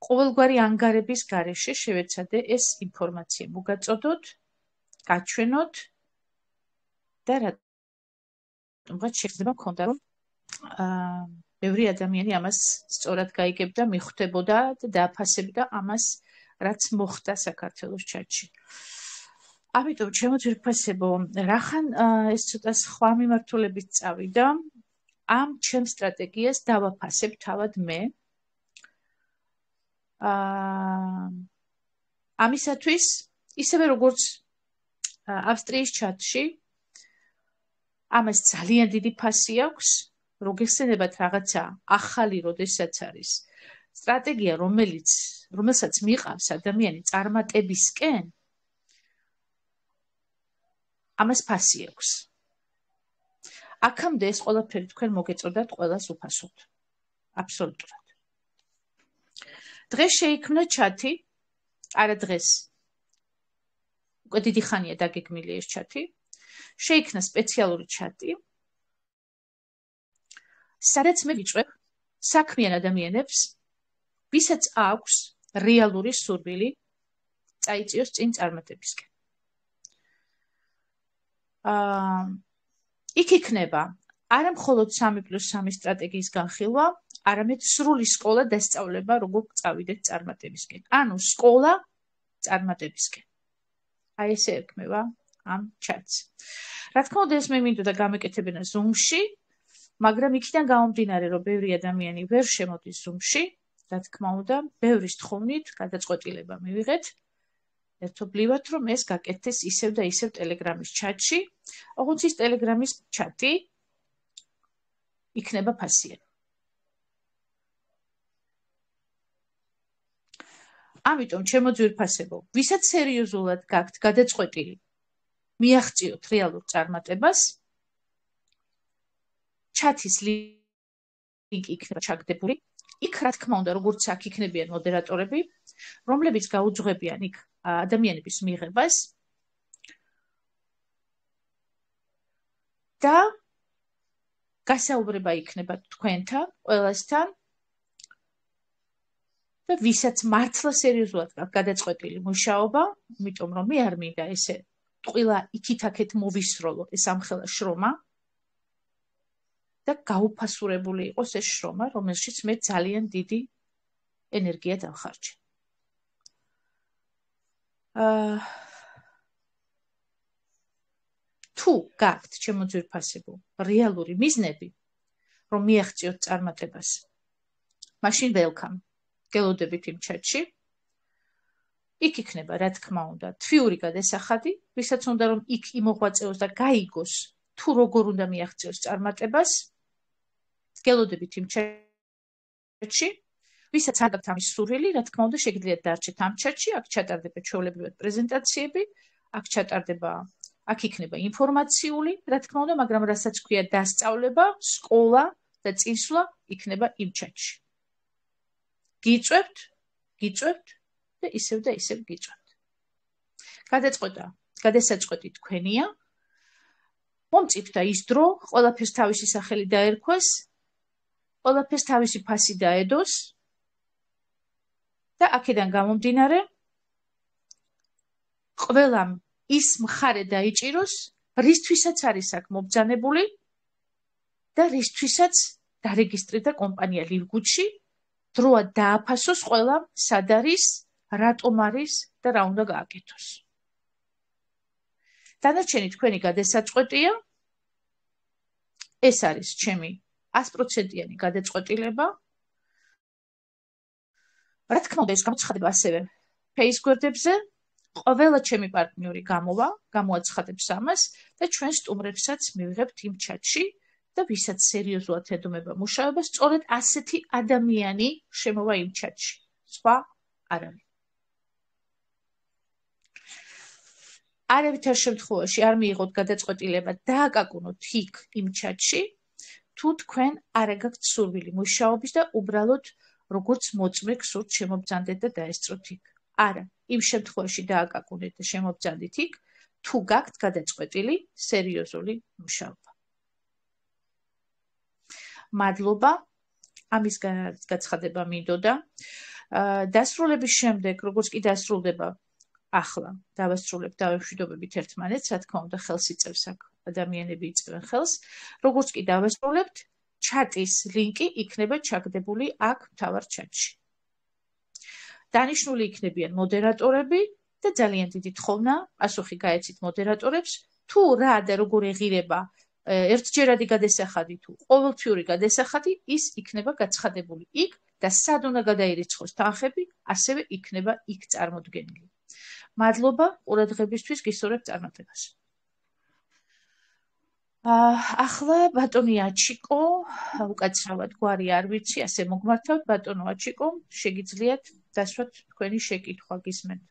ყოველგვარი ანგარების გარეშე შევეცადე ეს ინფორმაცია მოგაწოდოთ გაჩვენოთ და რატომღაც შეიძლება მქონდა რომ ბევრი ადამიანი ამას სწორად გაიგებდა, მიხვდებოდა და დააფასებდა ამას, რაც მოხდა საქართველოს ჩათში. ამიტომ ჩემო ძვირფასებო, რახან ეს ცოტა სხვა მიმართულებით წავიდა, ამ ჩემ სტრატეგიას დავაფასებ თავად მე. ამისათვის, ისევე როგორც ავსტრიის ჩათში, ამას ძალიან დიდი ფასი აქვს, როგეხსენებათ რაღაცა ახალი, როდესაც არის სტრატეგია, რომელსაც მიყავს ადამიანი წარმატებისკენ, ამას ფასი აქვს. აქამდე ეს ყველაფერი თქვენ მოგეწოდათ ყველას უფასოდ. აბსოლუტურად. დღეს შეიქმნა ჩათი, არა დღეს. უკვე დიდი ხანია დაგეგმილი ეს ჩათი. შეიქმნა სპეციალური ჩათი, სადაც მე ვიწვევ საქმიან ადამიანებს, ვისაც აქვს რეალური სურვილი წაიწიოს წინ წარმატებისკენ. იქ იქნება არა მხოლოდ 3+3 სტრატეგიის განხილვა, არამედ სრული სკოლა დასწავლება, როგორ წავიდეთ წარმატებისკენ. ანუ სკოლა წარმატებისკენ. აი ესე ექმება ამ ჩატს. რა თქმა უნდა, ეს მე მინდოდა გამეკეთებინა Zoom-ში, მაგრამ იქიდან გამომდინარე, რომ ბევრი ადამიანი ვერ შემოდის Zoom-ში, რა თქმა უნდა, ბევრის თხოვნით გადაწყვეტილება მივიღეთ, ერთობლივად, რომ ეს გაკეთდეს ისევ და ისევ Telegram-ის ჩატში, ოღონდ ის Telegram-ის ჩატი იქნება ფასიანი. ამიტომ ჩემო ძვირფასებო, ვისაც სერიოზულად გაქვთ გადაწყვეტილი მიაღწიოთ რეალურ წარმატებას, ჩათის ლინკი იქნება ჩაგდებული. იქ რა თქმა უნდა, როგორც აქ იქნებიან მოდერატორები, რომლებიც გაუძღვებიან იქ ადამიანების მიღებას და გასაუბრება იქნება თქვენთან, ყველასთან და ვისაც მართლა სერიოზულად გაქვთ გადაწყვეტილი მუშაობა, იმიტომ რომ მე არ მინდა ესე ტყილა იქით-აქეთ მოვისროლო ეს ამხელა შრომა და გაუფასურებული იყოს ეს შრომა, რომელშიც მე ძალიან დიდი ენერგია დავხარჯე. თუ გაქვთ ჩემო ძვირფასებო რეალური მიზნები, რომ მიაღწიოთ წარმატებას, მაშინ welcome. გელოდებით იმ ჩატში. იქ იქნება, რა თქმა უნდა, თვიური გადასახადი, ვისაც უნდა რომ იქ იმოღვაწეოს და გაიგოს, თუ როგორ უნდა მიაღწიოს წარმატებას. გელოდებით იმ ჩატში, ვისაც არ გაქვთ ამის სურვილი, რა თქმა უნდა, შეგიძლიათ დარჩეთ ამ ჩატში, აქ ჩატარდება ჩვეულებრივად პრეზენტაციები, აქ იქნება ინფორმაციული, რა თქმა უნდა, მაგრამ რასაც ქვია დასწავლება, სკოლა და წინსვლა იქნება იმ ჩატში. გიწვევთ და ისევ გიწვევთ. გადასაწყვეტი თქვენია. მომწიფდა ის დრო, ყველაფერს თავისი სახელი დაერქვეს, ყველაფერს თავისი ფასი დაედოს და აქედან გამომდინარე, ყველამ ის მხარე დაიჭიროს, რისთვისაც არის აქ მობრძანებული და რისთვისაც დარეგისტრირდა კომპანია ლივგუდში, დროა დააფასოს ყველამ, სად არის, რატომ არის და რა უნდა გააკეთოს. დანარჩენი თქვენი გადასაწყვეტია. ეს არის ჩემი 100%-იანი გადაწყვეტილება. რა თქმა უნდა, ეს გამოცხადება ასევე Facebook გვერდებზე. ყველა ჩემი პარტნიორი გამოაცხადებს ამას და ჩვენ სტუმრებსაც მივიღებთ იმ ჩატში და ვისაც სერიოზულად ედომება მუშაობა, სწორედ ასეთი ადამიანი შემოვა იმ ჩატში. სხვა არავინ. არავითარ შემთხვევაში არ მიიღოთ გადაწყვეტილება დააკაკუნოთ იქ იმ ჩატში, თუ თქვენ არ გაქვთ სურვილი მუშაობის და უბრალოდ როგორც მოწმე გსურთ შემობძანდეთ და დაესწროთ იქ. არა, იმ შემთხვევაში დააკაკუნეთ და შემობძანდით იქ, თუ გაქვთ გადაწყვეტილი სერიოზული მუშაობა. მადლობა, ამის გაცხადება მინდოდა. დასრულების შემდეგ, როგორც კი დასრულდება ახლა დავასრულებ დავემშვიდობებით ერთმანეთს, რა თქმა უნდა, ხელს იწევს აქ ადამიანები იწევენ ხელს. როგორც კი დავასრულებთ, ჩატის ლინკი იქნება ჩაგდებული აქ მთავარ ჩატში. დანიშნული იქნებიან მოდერატორები და ძალიან დიდი თხოვნა, პასუხი გაეცით მოდერატორებს, თუ რა და როგორ ეღირება ერთჯერადი გადასახადი თუ ყოველთვიური გადასახადი, ის იქნება გაცხადებული იქ და სად უნდა გადაირიცხოს თანხები, ასევე იქნება იქ წარმოდგენილი. მადლობა ყურადღებისთვის, გისურვებთ წარმატებას. ახლა ბატონი აჩიკო, უკაცრავად გვარი არ ვიცი, ასე მოგმართავთ, ბატონო აჩიკო, შეგიძლიათ დასვათ თქვენი შეკითხვა, გისმენთ.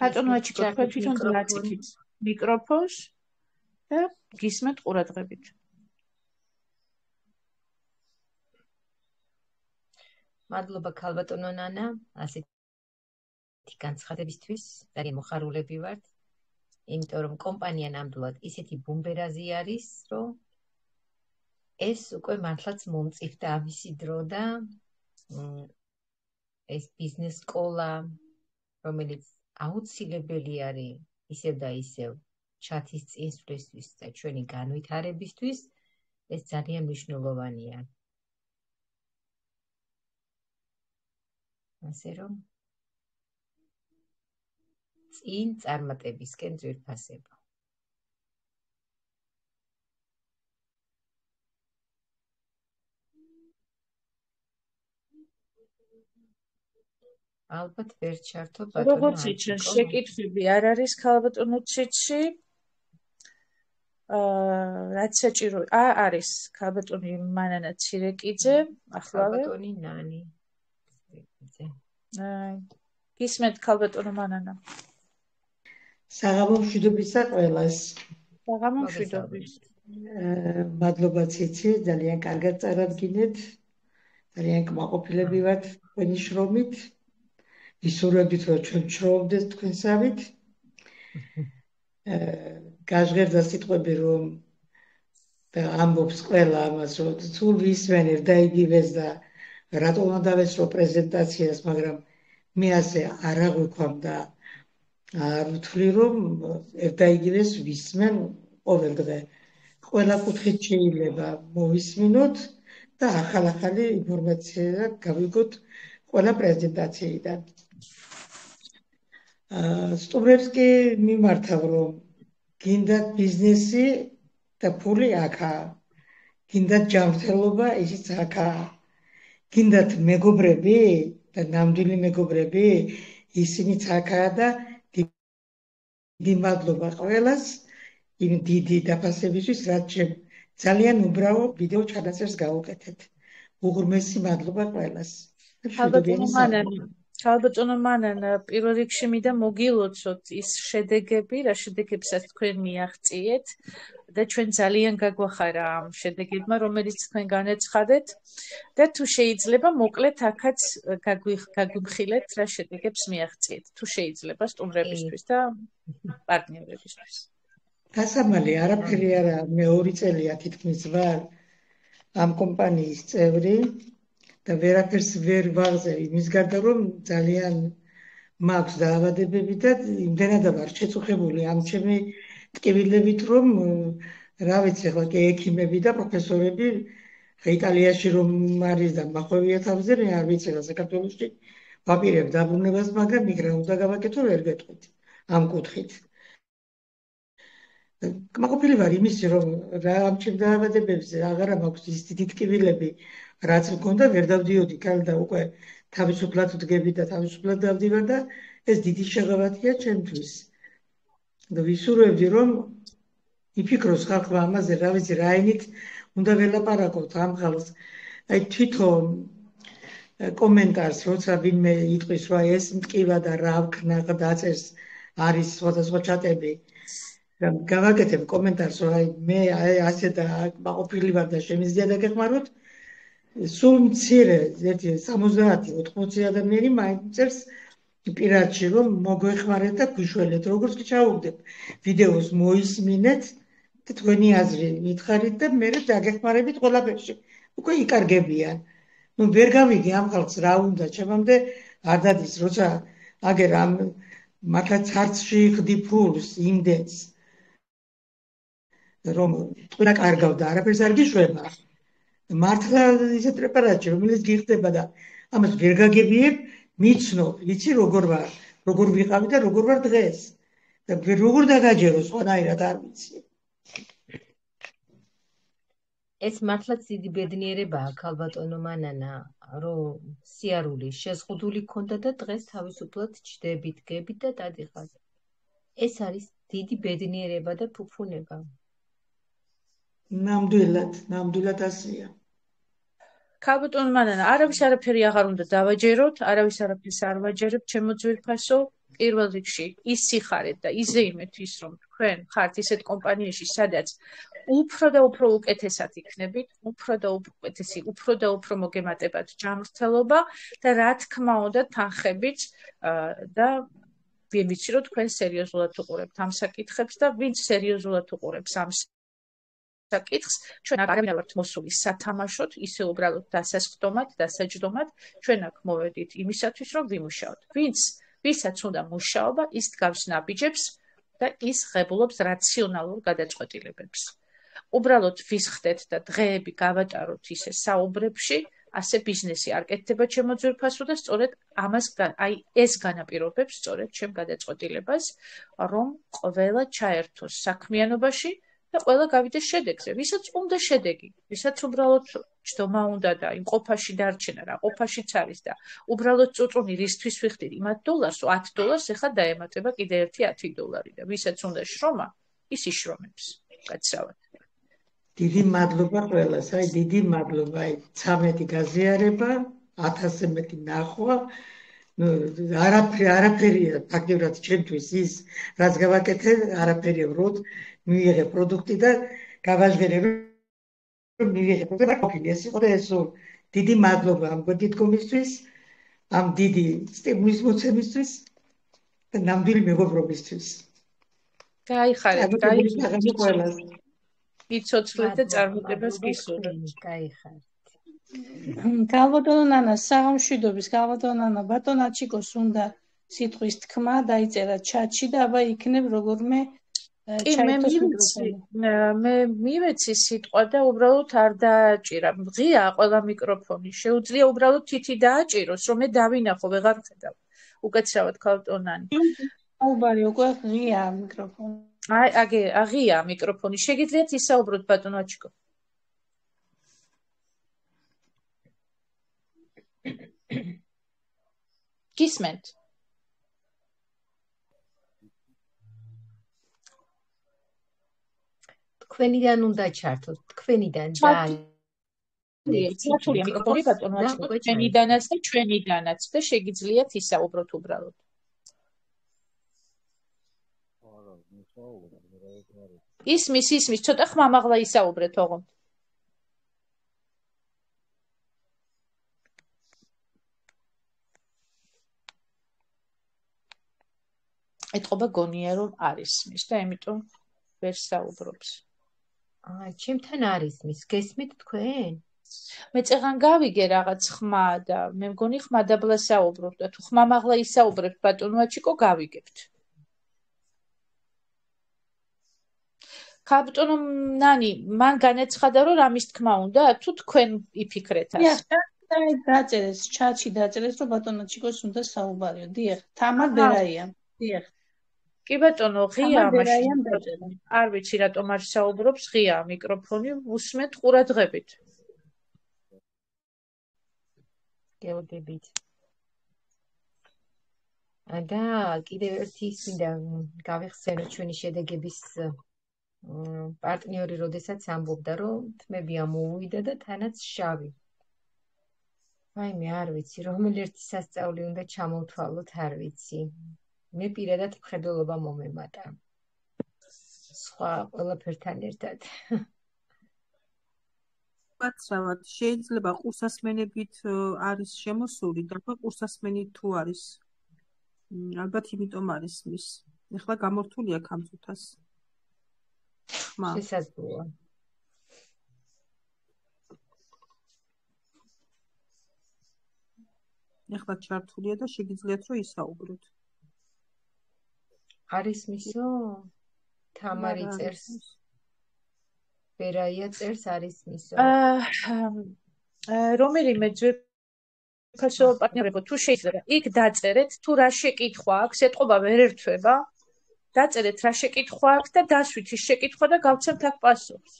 ბატონო აჩიკო, თქვენ თვითონ გააწიფით მიკროფონს და გისმენთ ყურადღებით. მადლობა ქალბატონო ნანა, ასეთი განცხადებისთვის, ძალიან მოხარულები ვართ, იმიტომ რომ კომპანია ნამდვილად ისეთი ბუმბერაზი არის, რომ ეს უკვე მართლაც მომწიფდა ამისი დრო და ეს ბიზნეს სკოლა, რომელიც აუცილებელი არის ისევ და ისევ ჩათის წინსვლისთვის და ჩვენი განვითარებისთვის, ეს ძალიან მნიშვნელოვანია. ასე რომ წინ წარმატებისკენ ძვირფასება. ალბათ ვერ ჩართო ბატონო. როგორც იციან, შეკითხვები არ არის ქალბატონო ციცი. რაც საჭირო არის ქალბატონი მანანა ცირეკიძე, ახლავე. ქალბატონი ნანი. გისმენთ ქალბატონო მანანა. საღამო მშვიდობისა ყველას. საღამო მშვიდობის. მადლობა ციცი, ძალიან კარგად წარადგინეთ. ძალიან კმაყოფილები ვართ თქვენი შრომით. ვისურვებთ, რომ ჩვენ შრომობდეს თქვენსავით. გაჟღერდა სიტყვები, რომ ამბობს ყველა ამას, რომ სულ ვისმენ ერთ და იგივეს და რატომ უნდა დავესწრო პრეზენტაციას, მაგრამ მე ასე არ აღვიქვამ და არ ვთვლი, რომ ერთ და იგივეს ვისმენ ყოველ დღე. ყველა კუთხით შეიძლება მოვისმინოთ და ახალი ინფორმაცია გავიგოთ ყველა პრეზენტაციიდან. სტუმრებს კი მიმართავ, რომ გინდათ ბიზნესი და ფული აქაა. გინდათ ჯანმრთელობა, ისიც აქაა. გინდათ მეგობრები და ნამდვილი მეგობრები, ისინიც აქაა და დიდი მადლობა ყველას იმ დიდი დაფასებისთვის, რაც ძალიან უბრალო ვიდეო ჩანაწერს გავუკეთეთ. უღრმესი მადლობა ყველას. ქალბატონო მანანა, პირველ რიგში მინდა მოგილოცოთ ის შედეგები, რა შედეგებსაც თქვენ მიაღწიეთ და ჩვენ ძალიან გაგვახარა ამ შედეგებმა, რომელიც თქვენ განეცხადეთ და თუ შეიძლება მოკლედ აქაც გაგვიმხილეთ რა შედეგებს მიაღწიეთ, თუ შეიძლება სტუმრებისთვის და პარტნიორებისთვის. გასამალი არაფერი არა, მე 2 წელია თითქმის ვარ ამ კომპანიის წევრი და ვერაფერს ვერ ვაღწევ იმის გარდა, რომ ძალიან მაქვს დაავადებები და იმდენად ვარ შეწუხებული ამ ჩემი ტკივილებით, რომ რა ვიცი, ახლა კი ექიმები და პროფესორები იტალიაში რომ არის და მახვევია თავზე, მე არ ვიცი რა საქართველოში ვაპირებ დაბრუნებას, მაგრამ იქ რა უნდა გავაკეთო, ვერ გეტყვით ამ კუთხით. კმაყოფილი ვარ იმის, რომ რა ამ ჩემ დაავადებებზე აღარა მაქვს ის დიდი ტკივილები, რაც მქონდა, ვერ დავდიოდი კალ და უკვე თავისუფლად ვდგები და თავისუფლად დავდივარ და ეს დიდი შეღავათია ჩემთვის. და ვისურვებდი, რომ იფიქროს ხალხმა ამაზე, რა ვიცი, რაინით უნდა ველაპარაკოთ ამ ხალხს. აი თვითონ კომენტარს, როცა ვინმე იტყვის, რომ ეს მტკივა და რა ვქნა დაწერს, არის სხვადასხვა ჩატები. გავაკეთებ კომენტარს, რომ აი მე ასე და მაყოფილი ვარ და შემიძლია დაგეხმაროთ. სულ მცირე, 70-80 ადამიანი მაინც წერს პირადში, რომ მოგვეხმარეთ და გვიშველეთ, როგორც კი ჩავუგდებ ვიდეოს მოისმინეთ თქვენი აზრი მითხარით და მე დაგეხმარებით ყველაფერში. უკვე იკარგებიან. ვერ გავიგე ამ ხალხს რა უნდა ჩემამდე არ დადის, როცა აგერ ამ მართლა ცარცში ხდი ფულს იმდენს რომ ყველა კარგავდა, არაფერს არ გიშვება. მართლა ისე პრეპარატი რომელიც გიხდება და ამას ვერ გაგებიებ, მიცნობ, იცი როგორ ვარ, როგორ ვიყავი და როგორ ვარ დღეს. და როგორ დაგაჯერო სხვანაირად არ ვიცი. ეს მართლაც დიდი ბედნიერებაა ქალბატონო მანანა, რომ სიარული შეზღუდული ქონდა და დღეს თავისუფლად ჩდებით, გებით და დადიხართ. ეს არის დიდი ბედნიერება და ფუფუნება. ნამდვილად ასეა. ქალბატონო მანანა, არავის არაფერი აღარ უნდა დავაჯეროთ, არავის არაფერს არ ვაჯერებ, ჩემო ძვირფასო. პირველ რიგში ის სიხარეთ და იზეიმეთ ის, რომ თქვენ ხართ ისეთ კომპანიაში, სადაც უფრო და უფრო უკეთესად იქნებით, უფრო და უფრო მოგემატებათ ჯანმრთელობა და რა თქმა უნდა თანხებით და ვიცი რომ თქვენ სერიოზულად უყურებთ ამ საკითხებს და ვინც სერიოზულად უყურებს ამ საკითხს, ჩვენ არავინ არ ვართ მოსული სათამაშოდ, ისე უბრალოდ დასასხდომად, დასაჯდომად, ჩვენ აქ მოვედით იმისათვის, რომ ვიმუშაოთ. ვისაც უნდა მუშაობა, ის დგავს ნაბიჯებს და ის ღებულობს რაციონალურ გადაწყვეტილებებს. უბრალოდ ვისხდეთ და დღეები გავატაროთ ისე საუბრებში, ასე ბიზნესი არ კეთდება ჩემო ძვირფასო და სწორედ ამას ეს განაპირობებს სწორედ ჩემ გადაწყვეტილებას, რომ ყველა ჩაერთოს საქმიანობაში და ყველა გავიდეს შედეგზე, ვისაც უნდა შედეგი, ვისაც უბრალოდ ჯდომა უნდა და იმ ყოფაში დარჩენა რა ყოფაშიც არის და უბრალოდ წუწუნი რისთვის ვიხდით იმ $10 ეხლა დაემატება კიდე ერთი $10 და ვისაც უნდა შრომა, ის იშრომებს. კაცრავად. დიდი მადლობა ყველას, დიდი მადლობა, 13 გაზიარება, 1000-ზე მეტი ნახვა. არაფერია ფაქტობრივად ჩემთვის ის, რაც გავაკეთე, არაფერია vrot მივიღე პროდუქტი და გავაჟღერე რომ მივიღე პროდუქტი და ყოფილი ეს იყო და ეს დიდი მადლობა ამ გეთქმისთვის, ამ დიდი სტიმულის მოცემისთვის და ნამდვილი მეგობრობისთვის. გაიხარეთ, ყველას. იცოცხლეთ და წარმატებას გისურვებთ. გაიხარეთ. ქალბატონო ნანა, საღამშვიდობის ქალბატონო ნანა, ბატონ აჩიკოს უნდა სიტყვის თქმა დაიწერა ჩატში და აბა იქნებ როგორმე მე მივეცი სიტყვა და უბრალოდ არ დააჭირა. ღია ყველა მიკროფონი. შეუძლია უბრალოდ თითი დააჭიროს, რომ მე დავინახო, ვეღარ ხედავ. უკაცრავად ქალბატონანი. საუბარი უკვე ღია მიკროფონი. აღია მიკროფონი. შეგიძლიათ ისაუბროთ ბატონო აჩიკო. გისმენთ? თქვენიდან უნდა ჩართოთ, თქვენიდან და ჩართულია მიკროფონი ბატონო აჩიკო, ჩვენიდანაც და ჩვენიდანაც და შეგიძლიათ ისაუბროთ უბრალოდ. ისმის, ცოტა ხმამაღლა ისაუბრეთ ოღონდ. ეთყობა გონია რომ არ ისმის და ამიტომ ვერ საუბრობს. ჩემთან არ ისმის, გესმით თქვენ? მე წეღან გავიგე რაღაც ხმა და მე მგონი ხმადაბლა საუბრობ და თუ ხმამაღლა ისაუბრებთ ბატონო აჩიკო გავიგებთ. ქალბატონო ნანი, მან განაცხადა რომ რამის თქმა უნდა, თუ თქვენ იფიქრეთ ასე. დაწერეს, ჩატში დაწერეს რომ ბატონო აჩიკოს უნდა საუბარიო. დიახ, თამარ ბერაია. დიახ. კი ბატონო, ღია მაშინ. არ ვიცი რატომ არ საუბრობს, ღია მიკროფონი, უსმენთ ყურადღებით. გეუბნებით. და კიდევ ერთი მინდა გავიხსენო ჩვენი შედეგების პარტნიორი, როდესაც ამბობდა, რომ თმები ამოუვიდა და თანაც შავი. აი მე არ ვიცი, რომელი ერთი სასწაული უნდა ჩამოვთვალოთ, არ ვიცი. მე პირადად მხედველობა მომემატა. სხვა ყველაფერთან ერთად. კაცრავად, შეიძლება ყურსასმენებით არის შემოსული და ყურსასმენი თუ არის. ალბათ იმიტომ არის მის. ეხლა გამორთულია კამწუთას. თქმა. შესაძლოა. ეხლა ჩართულია და შეგიძლიათ რომ ისაუბროთ. არის მისო? თამარი წერს. ბერაია წერს არის მისო. რომელიმე ძვირფასო პარტნიორებო თუ შეიძლება იქ დაწერეთ თუ რა შეკითხვა აქვს, ეტყობა ვერ ერთვება. დაწერეთ რა შეკითხვა აქვს და დასვით ის შეკითხვა და გავცემთ აქ პასუხს.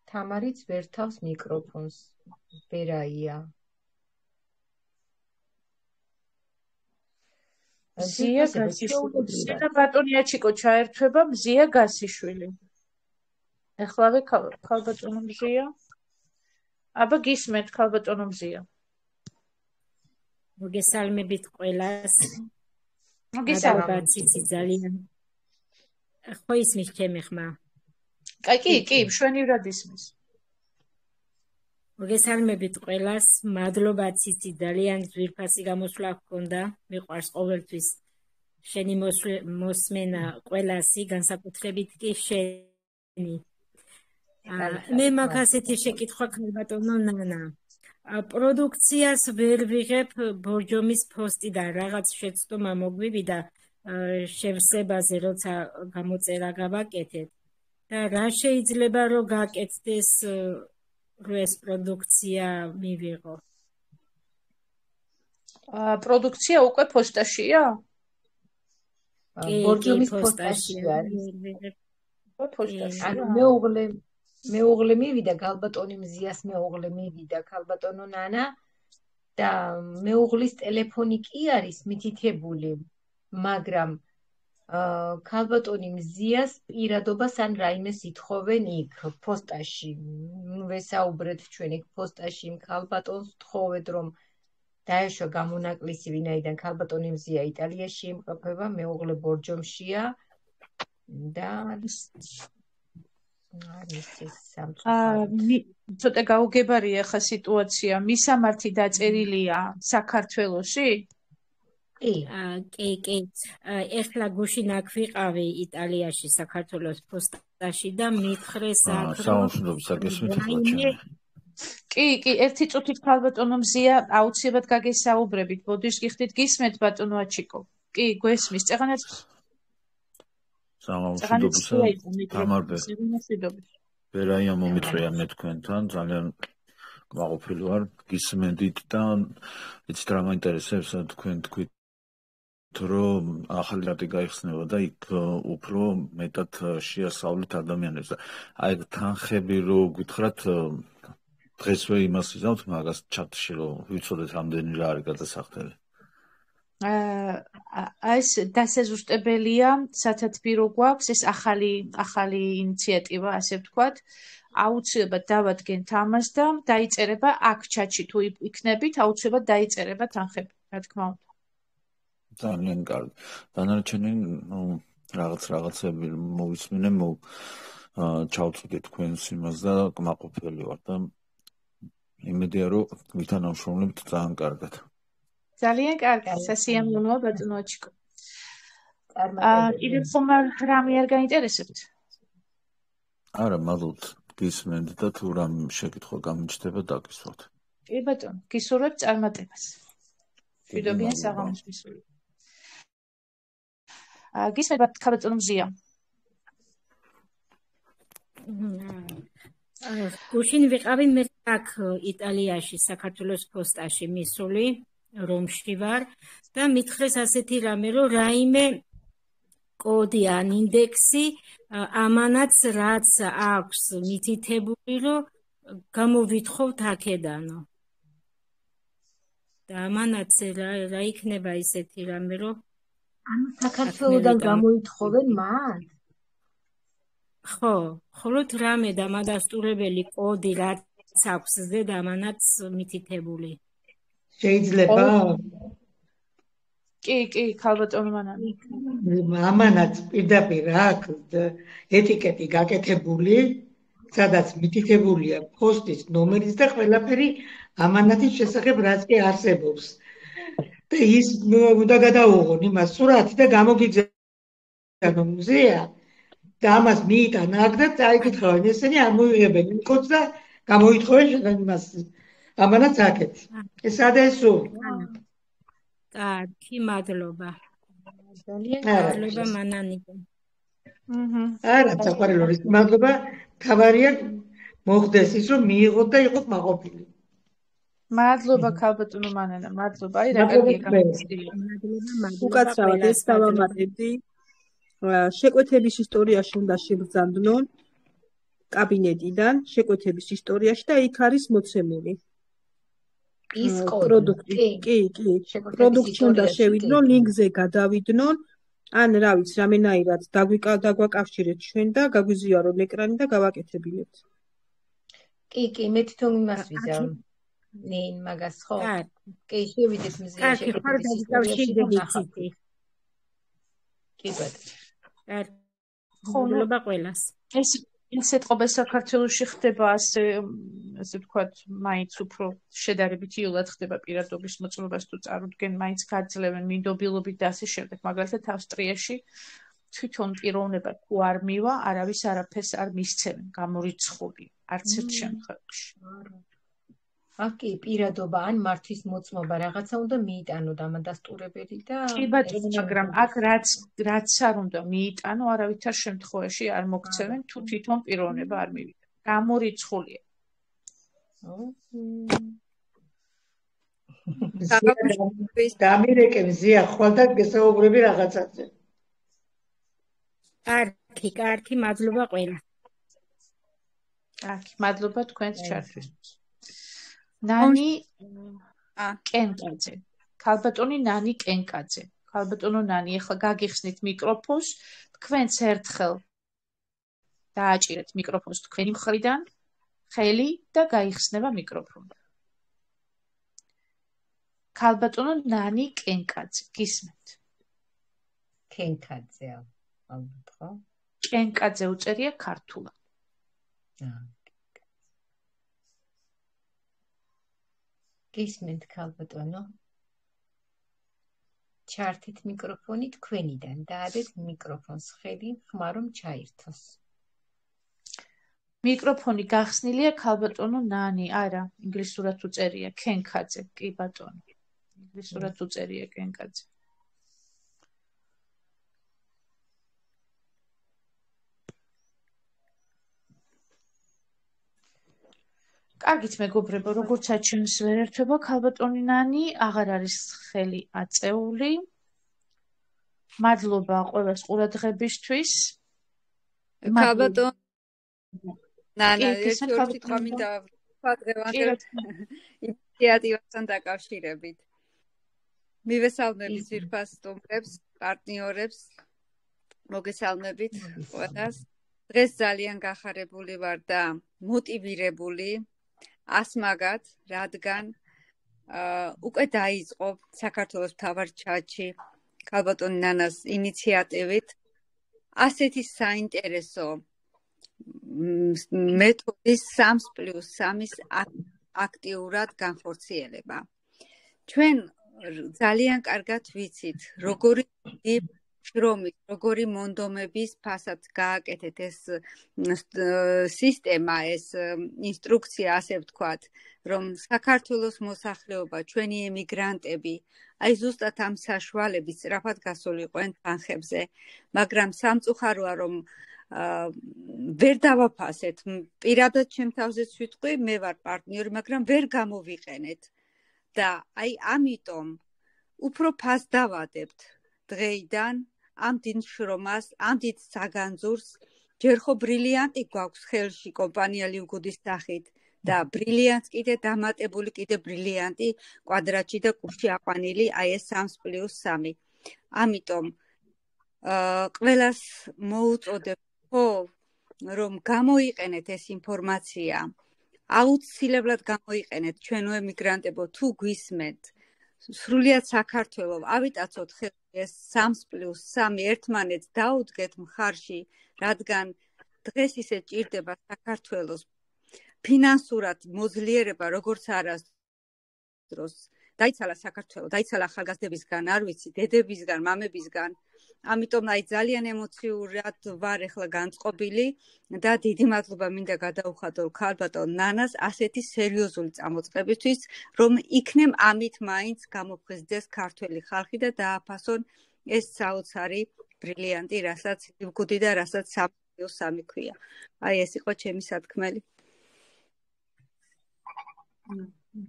თამარიც ვერ თავს მიკროფონს. ბერაია. მზია გასიშვილი და ბატონია ჩიკო ჩაერთვება მზია გასიშვილი. ეხლავე ქალბატონო მზია. აბა გისმენთ ქალბატონო მზია. მოგესალმებით ყველას. მოგესალმებით ციცი ძალიან. ხო ისმის ჩემი ხმა. კი, მშვენივრად ისმის. მოგესალმებით ყველას, მადლობა ციცი, ძალიან ძვირფასი გამოსვლა ჰქონდა, მიყვარს ყოველთვის შენი მოსმენა ყველასი, განსაკუთრებით კი შენი. მე მაქვს ასეთი შეკითხვა ქალბატონო ნანა. პროდუქციას ვერ ვიღებ ბორჯომის ფოსტიდან, რაღაც შეცდომა მოგვივიდა შევსებაზე, როცა გამოწერა გავაკეთეთ. და რა შეიძლება რომ გაკეთდეს რომ ეს პროდუქცია მივიღო? პროდუქცია უკვე ფოსტაშია? ბორჯომის ფოსტაში არის. ფოსტაში. მეუღლე მივიდა ქალბატონი მზიას მეუღლე მივიდა ქალბატონო ნანა და მეუღლის ტელეფონი კი არის მითითებული, მაგრამ ქალბატონი მზიას პირადობას ან რაიმეს ითხოვენ იქ ფოსტაში. ვესაუბრეთ ჩვენ იქ პოსტაში იმ ქალბატონს ვთხოვეთ რომ დაეშვა გამონაკლისი ვინაიდან ქალბატონი მზია იტალიაში იმყოფება, მეუღლე ბორჯომშია და ცოტა გაუგებარია ხა სიტუაცია. მისამართი დაწერილია საქართველოში? კი. ეხლა გუშინ აქ ვიყავი იტალიაში საქართველოს პოსტაში და მითხრეს აქ კი, ერთი წუთით ქალბატონო მზია აუცილებლად გაგესაუბრებით. ბოდიშ გიხდით გისმენთ ბატონო აჩიკო. კი, გვესმის. წეღანაც ბერაია მომიწვია მე თქვენთან, ძალიან გაყოფილი ვარ, გისმენთ და იცით რა მაინტერესებს თქვენ თქვით რომ ახალი რატი გაიხსნება და იქ უფრო მეტად შეასწავლეთ ადამიანებს. აი თანხები რო გითხრათ დღესვე იმას ვიზამთ მაგას ჩატში რომ ვიცოდეთ რამდენი რა არის გადასახდელი. ეს დასაზუსტებელია, სათათბირო გვაქვს ეს ახალი ინიციატივა, ასე ვთქვათ. აუცილებლად დავადგენთ ამას და დაიწერება აქ ჩატში თუ იქნებით, აუცილებლად დაიწერება თანხები, რა თქმა უნდა. ძალიან კარგი. დანარჩენი რაღაცები მოვისმინე, ჩავწვდით თქვენს იმას და კმაყოფილი ვარ და იმედია რომ ვითანამშრომლებთ ძალიან კარგად. ძალიან კარგი, სასიამოვნოა ბატონო აჩიკო. კიდევ ხომ რამე არ გაინტერესებთ? არა, მადლობთ გისმენთ და თუ რამ შეკითხვა გამიჩნდება დაგისვათ. კი ბატონო, გისურვებთ წარმატებას. მშვიდობიან საღამოს გისურვებთ. გისმენთ ქალბატონო მზია. გუშინ ვიყავი მე აქ იტალიაში, საქართველოს პოსტაში მისული, რომში ვარ და მითხრეს ასეთი რამე, რომ რაიმე კოდი ან ინდექსი ამანაც რაც აქვს მითითებული, რომ გამოვითხოვთ აქედანო. და ამანაც რა იქნება ისეთი რამე, რომ საქართველოდან გამოითხოვენ მათ? ხო, ხოლოდ რამე დამადასტურებელი კოდი რაც აქვს ზედ ამანაც მითითებული. შეიძლება? კი, ქალბატონო მანანი. ამანაც პირდაპირ აქვს ეტიკეტი გაკეთებული, სადაც მითითებულია პოსტის ნომერიც და ყველაფერი ამანათის შესახებ რაც კი არსებობს. და ის უნდა გადაუღონ იმას სურათი და გამოგიგზავნო მუზეა და ამას მიიტანა აქ და წაიკითხავენ ესენი არ მოიღებენ იმ კოდს და გამოითხოვენ იმას ამანაც აქეთ ეს ადესო კარგი მადლობა ძალიან მადლობა მანანიკო არა საყვარელო ის მადლობა თავარია მოხდეს ის რომ მიიღოთ და იყოთ მაყოფილი მადლობა ქალბატონო მანანა მადლობა აი რა კარგია გამოსწია უკაცრავად ეს დავამატებდი შეკვეთების ისტორიაში უნდა შევძანდნონ კაბინეტიდან შეკვეთების ისტორიაში და იქ არის მოცემული ის პროდუქტი კი პროდუქტი უნდა შევიდნონ ლინკზე გადავიდნონ ან რა ვიცი რამენაირად დაგვაკავშირეთ ჩვენ და გაგვიზიარონ ეკრანი და გავაკეთებინებთ კი მე თვითონ იმას ვიზამ ნინ მაგას ხო კი შევიდეთ მზიაში შეკვეთის ისტორიაში კი ბატონო ხოლმე ყველას ეს ეთყობა საქართველოში ხდება ასე ვთქვათ მაინც უფრო შედარებით იოლად ხდება პირადობის მოწმობას თუ წარუდგენ მაინც გაძლევენ მინდობილობით და ასე შემდეგ მაგალითად ავსტრიაში თვითონ პიროვნება თუ არ მივა არავის არაფერს არ მისცემენ გამორიცხული არც ერთ შემთხვევაში აკი პირადობა ან მართვის მოწმობა რაღაცა უნდა მიიტანო დამადასტურებელი და კი ბატონო მაგრამ აქ რაც არ უნდა მიიტანო არავითარ შემთხვევაში არ მოგცემენ თუ თვითონ პიროვნება არ მივიდა გამორიცხულია დამირეკე მზია ხვალ და გესაუბრები რაღაცაზე კარგი მადლობა ყველა კარგი მადლობა თქვენს ჩართვისთვის ნანი კენკაძე ქალბატონი ნანი კენკაძე ქალბატონო ნანი ახლა გაგიხსნით მიკროფონს თქვენც ერთხელ დააჭირეთ მიკროფონს თქვენი მხრიდან ხელი და გაიხსნება მიკროფონი ქალბატონო ნანი კენკაძე გისმენთ კენკაძე ალბათ ხო კენკაძე უწერია ქართულად გისმენთ ქალბატონო ჩართით მიკროფონი თქვენიდან დაადეთ მიკროფონს ხელი ხმარომ ჩაირთოს მიკროფონი გახსნილია ქალბატონო ნანი არა ინგლისურად უწერია კენკაძე კი ბატონო ინგლისურად უწერია კენკაძე კარგით მეგობრებო, როგორც აჩვენს ვერ ერთვება ქალბატონი ნანი, აღარ არის ხელი აწეული. მადლობა ყველას ყურადღებისთვის. ქალბატონ ნანა, ერთ სიტყვა მინდა ვთქვა ინიციატივასთან დაკავშირებით. მივესალმებით ძვირფას სტუმრებს, პარტნიორებს, მოგესალმებით ყველას. დღეს ძალიან გახარებული ვარ და მოტივირებული. ასმაგად, რადგან უკვე დაიწყო საქართველოს მთავარ ჩატში ქალბატონ ნანას ინიციატივით ასეთი საინტერესო მეთოდის 3+3-ის აქტიურად განხორციელება. ჩვენ ძალიან კარგად ვიცით, როგორი შრომით, როგორი მონდომების ფასად გააკეთეთ ეს სისტემა, ეს ინსტრუქცია, ასე ვთქვათ, რომ საქართველოს მოსახლეობა, ჩვენი ემიგრანტები, აი ზუსტად ამ საშუალებით სწრაფად გასულიყვნენ თანხებზე, მაგრამ სამწუხაროა, რომ ვერ დავაფასეთ. პირადად ჩემ თავზეც ვიტყვი, მე ვარ პარტნიორი, მაგრამ ვერ გამოვიყენეთ. და აი ამიტომ უფრო ფას დავადებთ დღეიდან ამ დიდ შრომას, ამ დიდ საგანძურს, ჯერ ხო ბრილიანტი გვაქვს ხელში კომპანია ლივგუდის სახით და ბრილიანტს კიდე დამატებული კიდე ბრილიანტი კვადრატში და კუბში აყვანილი, აი ეს 3+3. ამიტომ ყველას მოუწოდებ ხო რომ გამოიყენეთ ეს ინფორმაცია. აუცილებლად გამოიყენეთ ჩვენო ემიგრანტებო თუ გვისმენთ. სრულიად საქართველოს ავიტაცოთ ხელში ეს 3+3 ერთმანეთს დაუდგეთ მხარში, რადგან დღეს ისე ჭირდება საქართველოს ფინანსურად მოძლიერება, როგორც არასდროს დაიცალა საქართველო, დაიცალა ახალგაზრდებისგან, არ ვიცი, დედებისგან, მამებისგან. ამიტომ ძალიან ემოციურად ვარ ახლა განწყობილი და დიდი მადლობა მინდა გადაუხადო ქალბატონ ნანას ასეთი სერიოზული წამოწყებისთვის, რომ იქნებ ამით მაინც გამოფხიზდეს ქართველი ხალხი და დააფასონ ეს საოცარი ბრილიანტი, რასაც ივგუდი და რასაც სამი ქვია. აი ეს იყო ჩემი სათქმელი.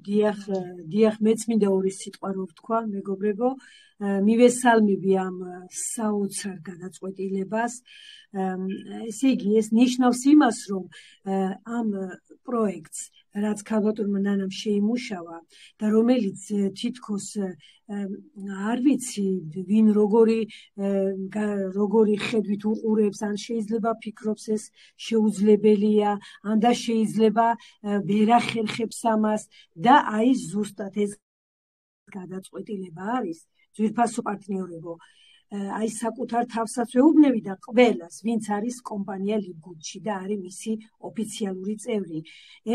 დიახ, მეც მინდა ორი სიტყვა რო ვთქვა, მეგობრებო, მივესალმები ამ საოცარ გადაწყვეტილებას. ესე იგი, ეს ნიშნავს იმას, რომ ამ პროექტს, რაც ქალბატონმა ნანამ შეიმუშავა და რომელიც თითქოს არ ვიცი, ვინ როგორი ხედვით უყურებს, ან შეიძლება ფიქრობს ეს შეუძლებელია, ან და შეიძლება ვერ ახერხებს ამას და აი ზუსტად ეს გადაწყვეტილება არის ძვირფასო პარტნიორებო. აი საკუთარ თავსაც ვეუბნები და ყველას, ვინც არის კომპანია ლიბგუდში და არის მისი ოფიციალური წევრი.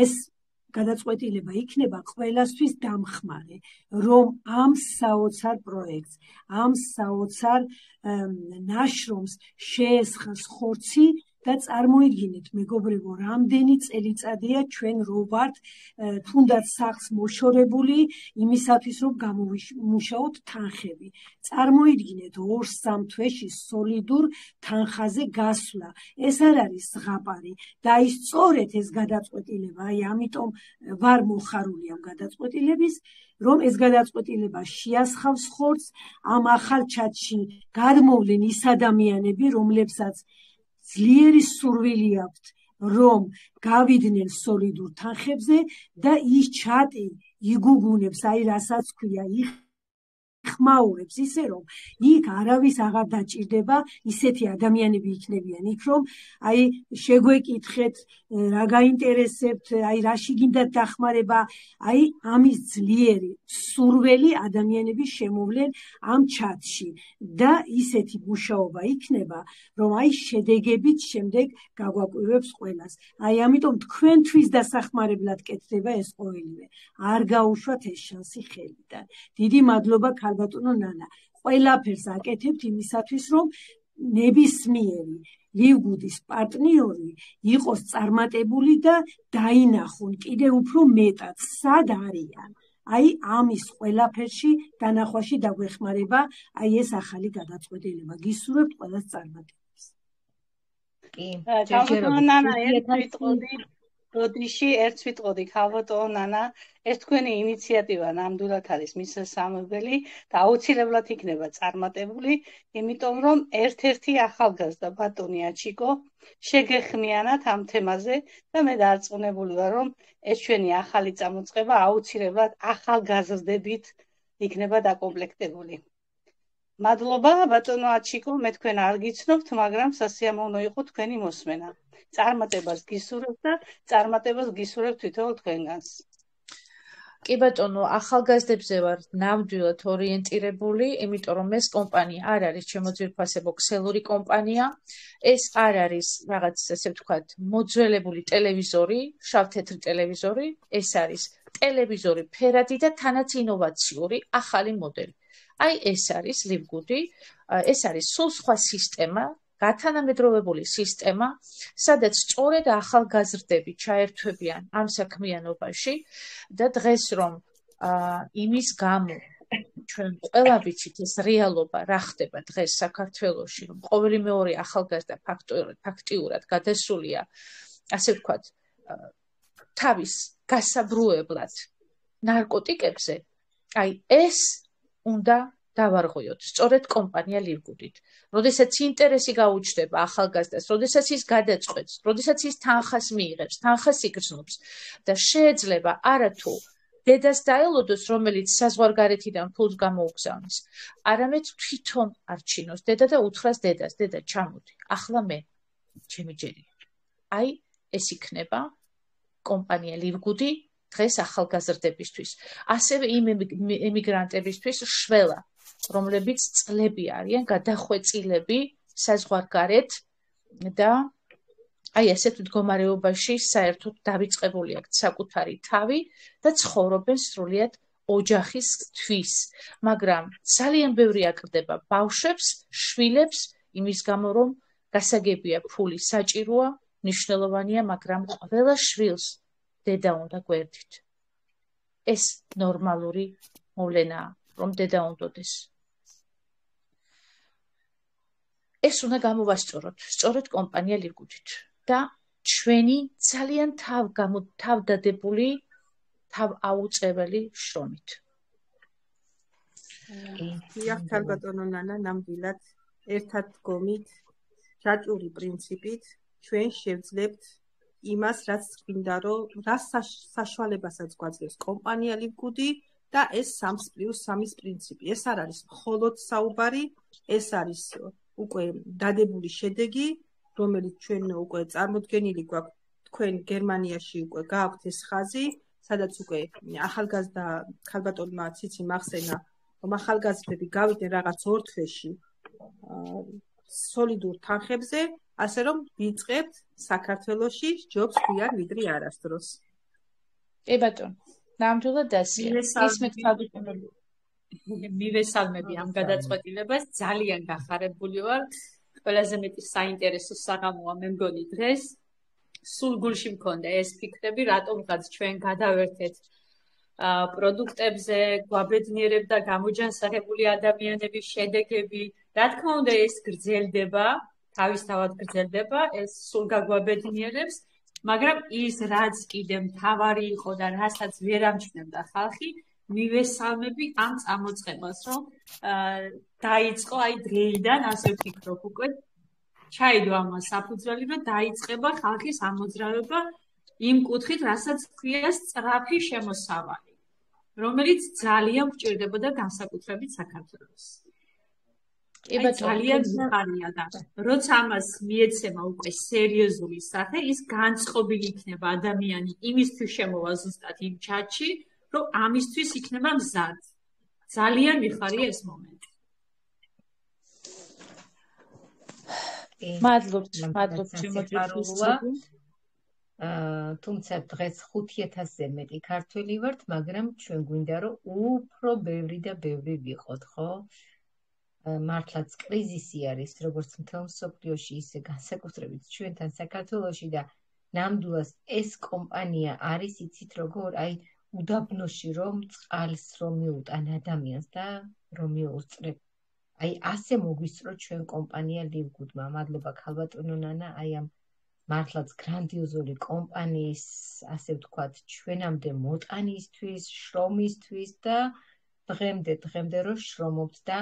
ეს გადაწყვეტილება იქნება ყველასთვის დამხმარე, რომ ამ საოცარ პროექტს, ამ საოცარ ნაშრომს შეესხას ხორცი და წარმოიდგინეთ, მეგობრებო, რამდენი წელიწადია ჩვენ რო ვართ თუნდაც სახლს მოშორებული იმისათვის, რომ გამოვიმუშაოთ თანხები. წარმოიდგინეთ 2-3 თვეში სოლიდურ თანხაზე გასვლა. ეს არ არის ზღაპარი და აი სწორედ ეს გადაწყვეტილება, აი ამიტომ ვარ მოხარული ამ გადაწყვეტილების, რომ ეს გადაწყვეტილება შეასხავს ხორცს, ამ ახალ ჩატში გადმოვლენ ის ადამიანები, რომლებსაც ძლიერი სურვილი აქვთ, რომ გავიდნენ სოლიდურ თანხებზე და ის ჩატი იგუგუნებს, აი რასაც ქვია, იხმაურებს ისე, რომ იქ არავის აღარ დაჭირდება, ისეთი ადამიანები იქნებიან იქ, რომ აი შეგვეკითხეთ, რა გაინტერესებთ, აი რაში გინდათ დახმარება, აი ამის ძლიერი სურველი ადამიანები შემოვლენ ამ ჩატში და ისეთი მუშაობა იქნება, რომ აი შედეგებით შემდეგ გაგვაკვირვებს ყველას. აი ამიტომ თქვენთვის დასახმარებლად კეთდება ეს ყოველივე. არ გაუშვათ ეს შანსი ხელიდან. დიდი მადლობა ქალბატონო ნანა. ყველაფერს აკეთებთ იმისათვის, რომ ნებისმიერი ლივგუდის პარტნიორი იყოს წარმატებული და დაინახონ კიდევ უფრო მეტად, სად არიან. აი ამის ყველაფერში დანახვაში დაგვეხმარება აი ეს ახალი გადაწყვეტილება. გისურვებთ ყველას წარმატებას. კი, ქალბატონო ნანა, როდიში ერთს ვიტყოდი, ქალბატონო ნანა, ეს თქვენი ინიციატივა ნამდვილად არის მისასალმებელი და აუცილებლად იქნება წარმატებული, იმიტომ რომ ერთ-ერთი ახალგაზრდა ბატონი აჩიკო შეგეხმიანათ ამ თემაზე და მე დარწმუნებული ვარ, რომ ეს ჩვენი ახალი წამოწყება აუცილებლად ახალგაზრდებით იქნება დაკომპლექტებული. მადლობა ბატონო აჩიკო, მე თქვენ არ გიცნობთ, მაგრამ სასიამოვნო იყო თქვენი მოსმენა. წარმატებას გისურვებთ და წარმატებას გისურვებთ თვითონ თქვენგანს. კი ბატონო, ახალგაზრდებზე ვარ ნამდვილად ორიენტირებული, იმიტომ რომ ეს კომპანია არ არის ჩემო ძვირფასებო ქსელური კომპანია, ეს არ არის რაღაც ესე ვთქვათ, მოძველებული ტელევიზორი, შავ-თეთრი ტელევიზორი, ეს არის ტელევიზორი ფერადი და თანაც ინოვაციური ახალი მოდელი. აი ეს არის ლივგუდი, ეს არის სულ სხვა სისტემა, გათანამედროვებული სისტემა, სადაც სწორედ ახალგაზრდები ჩაერთვებიან ამ საქმიანობაში და დღეს რომ იმის გამო ჩვენ ყველა ვიცით ეს რეალობა რა ხდება დღეს საქართველოში, რომ ყოველი მეორე ახალგაზრდა ფაქტიურად გადასულია, ასე ვთქვათ, თავის გასაბრუებლად ნარკოტიკებზე, აი ეს უნდა დავარღვიოთ სწორედ კომპანია ლივგუდით. როდესაც ინტერესი გაუჩნდება ახალგაზრდას, როდესაც ის გადაწყვეტს, როდესაც ის თანხას მიიღებს, თანხას იგრძნობს და შეიძლება არათუ დედას დაელოდოს, რომელიც საზღვარგარეთიდან ფულს გამოუგზავნის, არამედ თვითონ არჩინოს დედა და უთხრას დედას, დედა ჩამოდი, ახლა მე, ჩემი ჯერია. აი ეს იქნება კომპანია ლივგუდი დღეს ახალგაზრდებისთვის, ასევე იმ ემიგრანტებისთვის შველა, რომლებიც წლები არიან გადახვეწილები საზღვარგარეთ და აი ასეთ მდგომარეობაში საერთოდ დავიწყებული აქვს საკუთარი თავი და ცხოვრობენ სრულიად ოჯახისთვის, მაგრამ ძალიან ბევრი აკრდება ბავშვებს, შვილებს, იმის გამო რომ გასაგებია ფული საჭიროა, მნიშვნელოვანია, მაგრამ ყველა შვილს დედა უნდა გვერდით. ეს ნორმალური მოვლენაა, რომ დედა უნდოდეს. ეს უნდა გამოვასწოროთ, სწორედ კომპანია ლიგუდით და ჩვენი ძალიან თავდადებული, თავაუწყებელი შრომით. დიახ, ქალბატონო ნანა, ნამდვილად ერთად დგომით, ჯაჭვური პრინციპით ჩვენ შევძლებთ იმას, რაც გვინდა, რომ რას საშუალებასაც გვაძლევს კომპანია ლიგუდი და ეს 3+3-ის პრინციპი. ეს არ არის მხოლოდ საუბარი, ეს არის უკვე დადებული შედეგი, რომელიც ჩვენ უკვე წარმოდგენილი გვაქვს თქვენ გერმანიაში უკვე გააქვთ ეს ხაზი, სადაც უკვე ახალგაზრდა ქალბატონმა ციცი მახსენა, რომ ახალგაზრდები გავიდნენ რაღაც 2 თვეში სოლიდურ თანხებზე, ასე რომ ვიწყებთ საქართველოში ჯობს გვიან ვიდრე არასდროს. კი ბატონო, ნამდვილად ასეა. მივესალმები ამ გადაწყვეტილებას, ძალიან გახარებული ვარ. ყველაზე მეტი საინტერესო საღამოა მე მგონი დღეს. სულ გულში მქონდა ეს ფიქრები, რატომღაც ჩვენ გადავერთეთ პროდუქტებზე, გვაბედნიერებდა გამოჯანსაღებული ადამიანების შედეგები. რა თქმა უნდა, ეს გრძელდება, თავისთავად გრძელდება, ეს სულ გაგვაბედნიერებს, მაგრამ ის რაც კიდე მთავარი იყო და რასაც ვერ ამჩნევდა ხალხი, მივესალმები ამ წამოწყებას, რომ დაიწყო აი დღეიდან, ასე ვფიქრობ უკვე, ჩაიდო ამას საფუძველი და დაიწყება ხალხის ამოძრავება იმ კუთხით, რასაც ქვია სწრაფი შემოსავალი, რომელიც ძალიან გვჭირდებოდა განსაკუთრებით საქართველოს. ძალიან მიხარია და როცა ამას მიეცემა უკვე სერიოზული სახე, ის განწყობილი იქნება ადამიანი იმისთვის შემოვა ზუსტად იმ ჩატში, რომ ამისთვის იქნება მზად. ძალიან მიხარია ეს მომენტი. მადლობთ შემოწმებულმა. თუმცა დღეს 5000-ზე მეტი ქართველი ვართ, მაგრამ ჩვენ გვინდა რომ უფრო ბევრი და ბევრი ვიყოთ, ხო? მართლაც კრიზისი არის, როგორც მთელ მსოფლიოში, ისე განსაკუთრებით ჩვენთან საქართველოში და ნამდვილად ეს კომპანია არის, იცით როგორ, აი უდაბნოში რომ წყალს რომ მიუტან ადამიანს და რომ მიუსწრებ. აი ასე მოგვისწრო ჩვენ კომპანია ლივგუდმა. მადლობა ქალბატონო ნანა, აი ამ მართლაც გრანდიოზული კომპანიის, ასე ვთქვათ, ჩვენამდე მოტანისთვის, შრომისთვის და დღემდე რომ შრომობთ და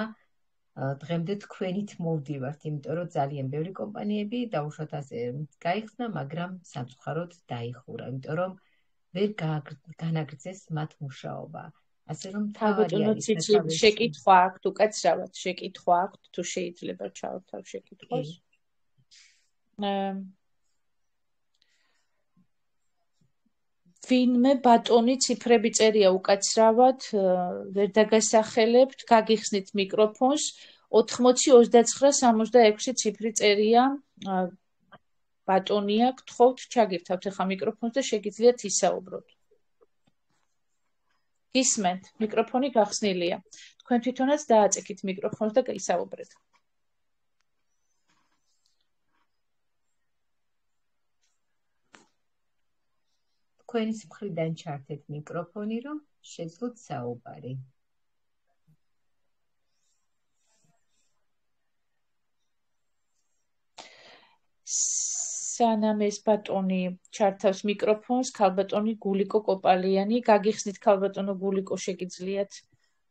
დღემდე თქვენით მოვდივართ, იმიტომ რომ ძალიან ბევრი კომპანიები დაუშვათ ასე გაიხსნა, მაგრამ სამწუხაროდ დაიხურა, იმიტომ რომ ვერ განაგრძეს მათ მუშაობა. ასე რომ თავი არის შეკითხვა აქვთ, უკაცრავად შეკითხვა აქვთ, თუ შეიძლება ჩავთავ შეკითხვას. ვინმე ბატონი ციფრები წერია უკაცრავად, ვერ დაგასახელებთ, გაგიხსნით მიკროფონს, 80-29-66 ციფრი წერია ბატონია, გთხოვთ ჩაგირთავთ ახლა მიკროფონს და შეგიძლიათ ისაუბროთ. გისმენთ, მიკროფონი გახსნილია. თქვენ თვითონაც დააწექით მიკროფონს და ისაუბრეთ. თქვენის მხრიდან ჩართეთ მიკროფონი, რომ შეძლოთ საუბარი. სანამ ეს ბატონი ჩართავს მიკროფონს, ქალბატონი გულიკო კოპალიანი, გაგიხსნით ქალბატონო გულიკო, შეგიძლიათ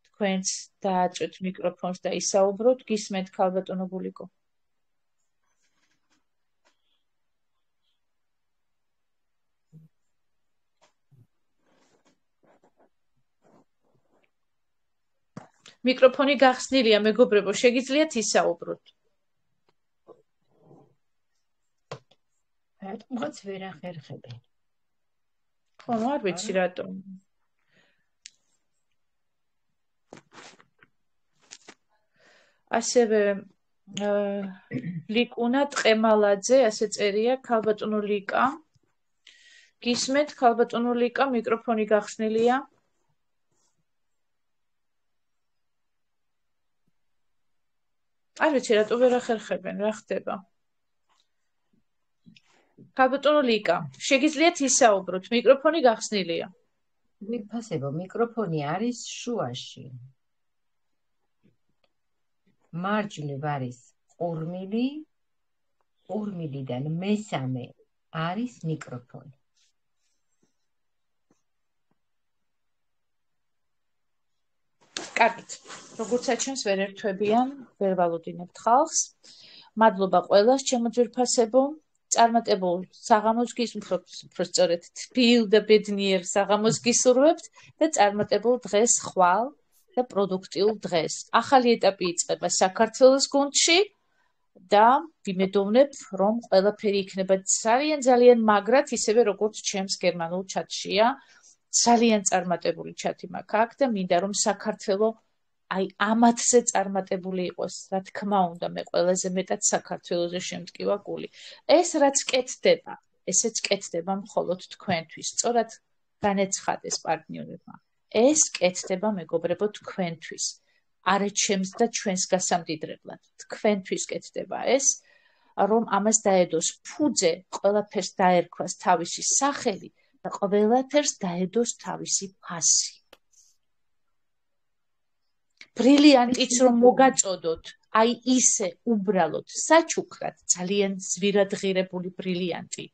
თქვენც დააწვეთ მიკროფონს და ისაუბროთ. გისმენთ ქალბატონო გულიკო. მიკროფონი გახსნილია, მეგობრებო, შეგიძლიათ ისაუბროთ. რატომღაც ვერ ახერხებენ. ხო, არ ვიცი რატომ. ასევე ლიკუნა ტყემალაძე, ასე წერია, ქალბატონო ლიკა. გისმენთ ქალბატონო ლიკა, მიკროფონი გახსნილია. არ ვიცი რატო ვერ ახერხებენ, რა ხდება. ქალბატონო ლიკა, შეგიძლიათ ისაუბროთ, მიკროფონი გახსნილია. ვიფასებო, მიკროფონი არის შუაში. მარჯვნივ არის ყურმილი, ყურმილიდან მესამე არის მიკროფონი. კარგით, როგორც აჩვენს ვერ ერთვებიან, ვერ ვალოდინებთ ხალხს. მადლობა ყველას, ჩემო ძვირფასებო. წარმატებულ საღამოს უფრო სწორედ თბილ და ბედნიერ საღამოს გისურვებთ და წარმატებულ დღეს ხვალ და პროდუქტიულ დღეს. ახალი ეტაპი იწყება საქართველოს გუნდში და ვიმედოვნებ, რომ ყველაფერი იქნება ძალიან მაგრად, ისევე როგორც ჩემს გერმანულ ჩატშია. ძალიან წარმატებული ჩათი მაქვს აქ და მინდა რომ საქართველო აი ამათზე წარმატებული იყოს. რა თქმა უნდა, მე ყველაზე მეტად საქართველოზე შემტკივა გული. ეს რაც კეთდება, ესეც კეთდება მხოლოდ თქვენთვის. სწორად განეცხადეს პარტნიორებმა. ეს კეთდება მეგობრებო თქვენთვის. არა ჩემს და ჩვენს გასამდიდრებლად. თქვენთვის კეთდება ეს, რომ ამას დაედოს ფუძე, ყველაფერს დაერქვას თავისი სახელი და ყველაფერს დაედოს თავისი ფასი. ბრილიანტიც რომ მოგაწოდოთ, აი ისე უბრალოდ საჩუქრად, ძალიან ზვირად ღირებული ბრილიანტი.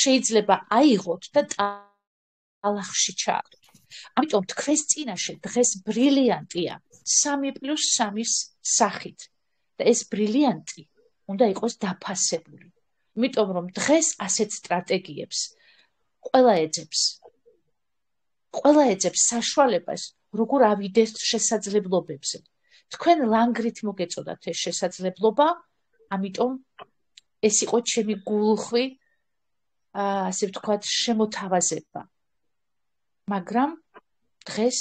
შეიძლება აიღოთ და ტალახში ჩააგდოთ. ამიტომ თქვენს წინაშე დღეს ბრილიანტია 3+3-ის სახით და ეს ბრილიანტი უნდა იყოს დაფასებული. იმიტომ რომ დღეს ასეთ სტრატეგიებს ყველა ეძებს საშუალებას, როგორ ავიდეს შესაძლებლობებზე. თქვენ ლანგრით მოგეწოდათ ეს შესაძლებლობა, ამიტომ ეს იყო ჩემი გულხვი, ასე ვთქვათ, შემოთავაზება. მაგრამ დღეს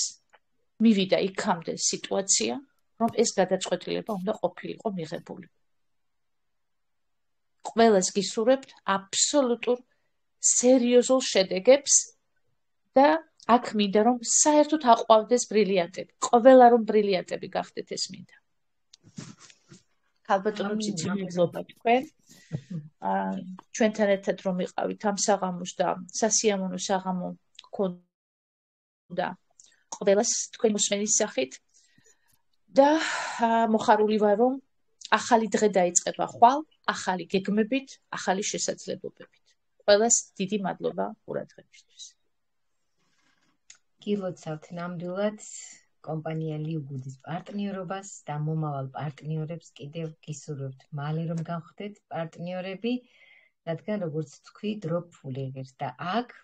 მივიდა იქამდე სიტუაცია, რომ ეს გადაწყვეტილება უნდა ყოფილიყო მიღებული. ყველას გისურვებთ აბსოლუტურ სერიოზულ შედეგებს და აქ მინდა რომ საერთოდ აყვავდეს ბრილიანტები. ყველა რომ ბრილიანტები გახდეთ ეს მინდა. ქალბატონო ციცი მადლობა თქვენ. ჩვენთან ერთად რომ იყავით ამ საღამოს და სასიამოვნო საღამო გქონდა ყველას თქვენი მოსმენის სახით და მოხარული ვარ რომ ახალი დღე დაიწყება ხვალ, ახალი გეგმებით, ახალი შესაძლებლობებით. ყველას დიდი მადლობა ყურადღებისთვის. გილოცავთ ნამდვილად კომპანია Liugudis პარტნიორობას და მომავალ პარტნიორებს კიდევ გისურვებთ მალე რომ გავხდეთ პარტნიორები, რადგან როგორც თქვი, დრო ფული ღირს და აქ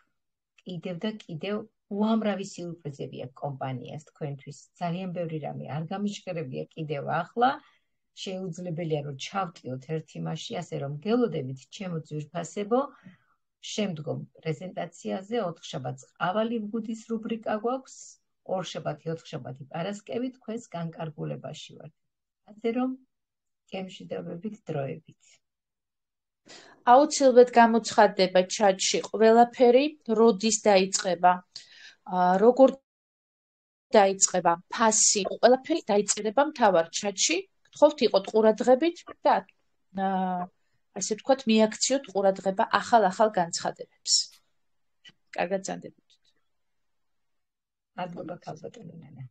კიდევ და კიდევ უამრავი სიურპრიზები აქვს კომპანიას თქვენთვის. ძალიან ბევრი რამე არ გამიჟღერებია კიდევ ახლა. შეუძლებელია რომ ჩავტიოთ ერთ იმაში, ასე რომ გელოდებით ჩემო ძვირფასებო. შემდგომ პრეზენტაციაზე 4 შაბათს ყავა Liugudis რუბრიკა გვაქვს, 2 შაბათი, 4 შაბათი პარასკევი თქვენს განკარგულებაში ვართ. ასე რომ გემშვიდობებით დროებით. აუცილებლად გამოცხადდება ჩატში ყველაფერი, როდის დაიწყება, როგორ დაიწყება, ფასი, ყველაფერი დაიწერება მთავარ ჩატში. გთხოვთ იყოთ ყურადღებით და ასე ვთქვათ, მიაქციოთ ყურადღება ახალ განცხადებებს. კარგად ზანდებოდეთ. მადლობა ქალბატონო ნანა.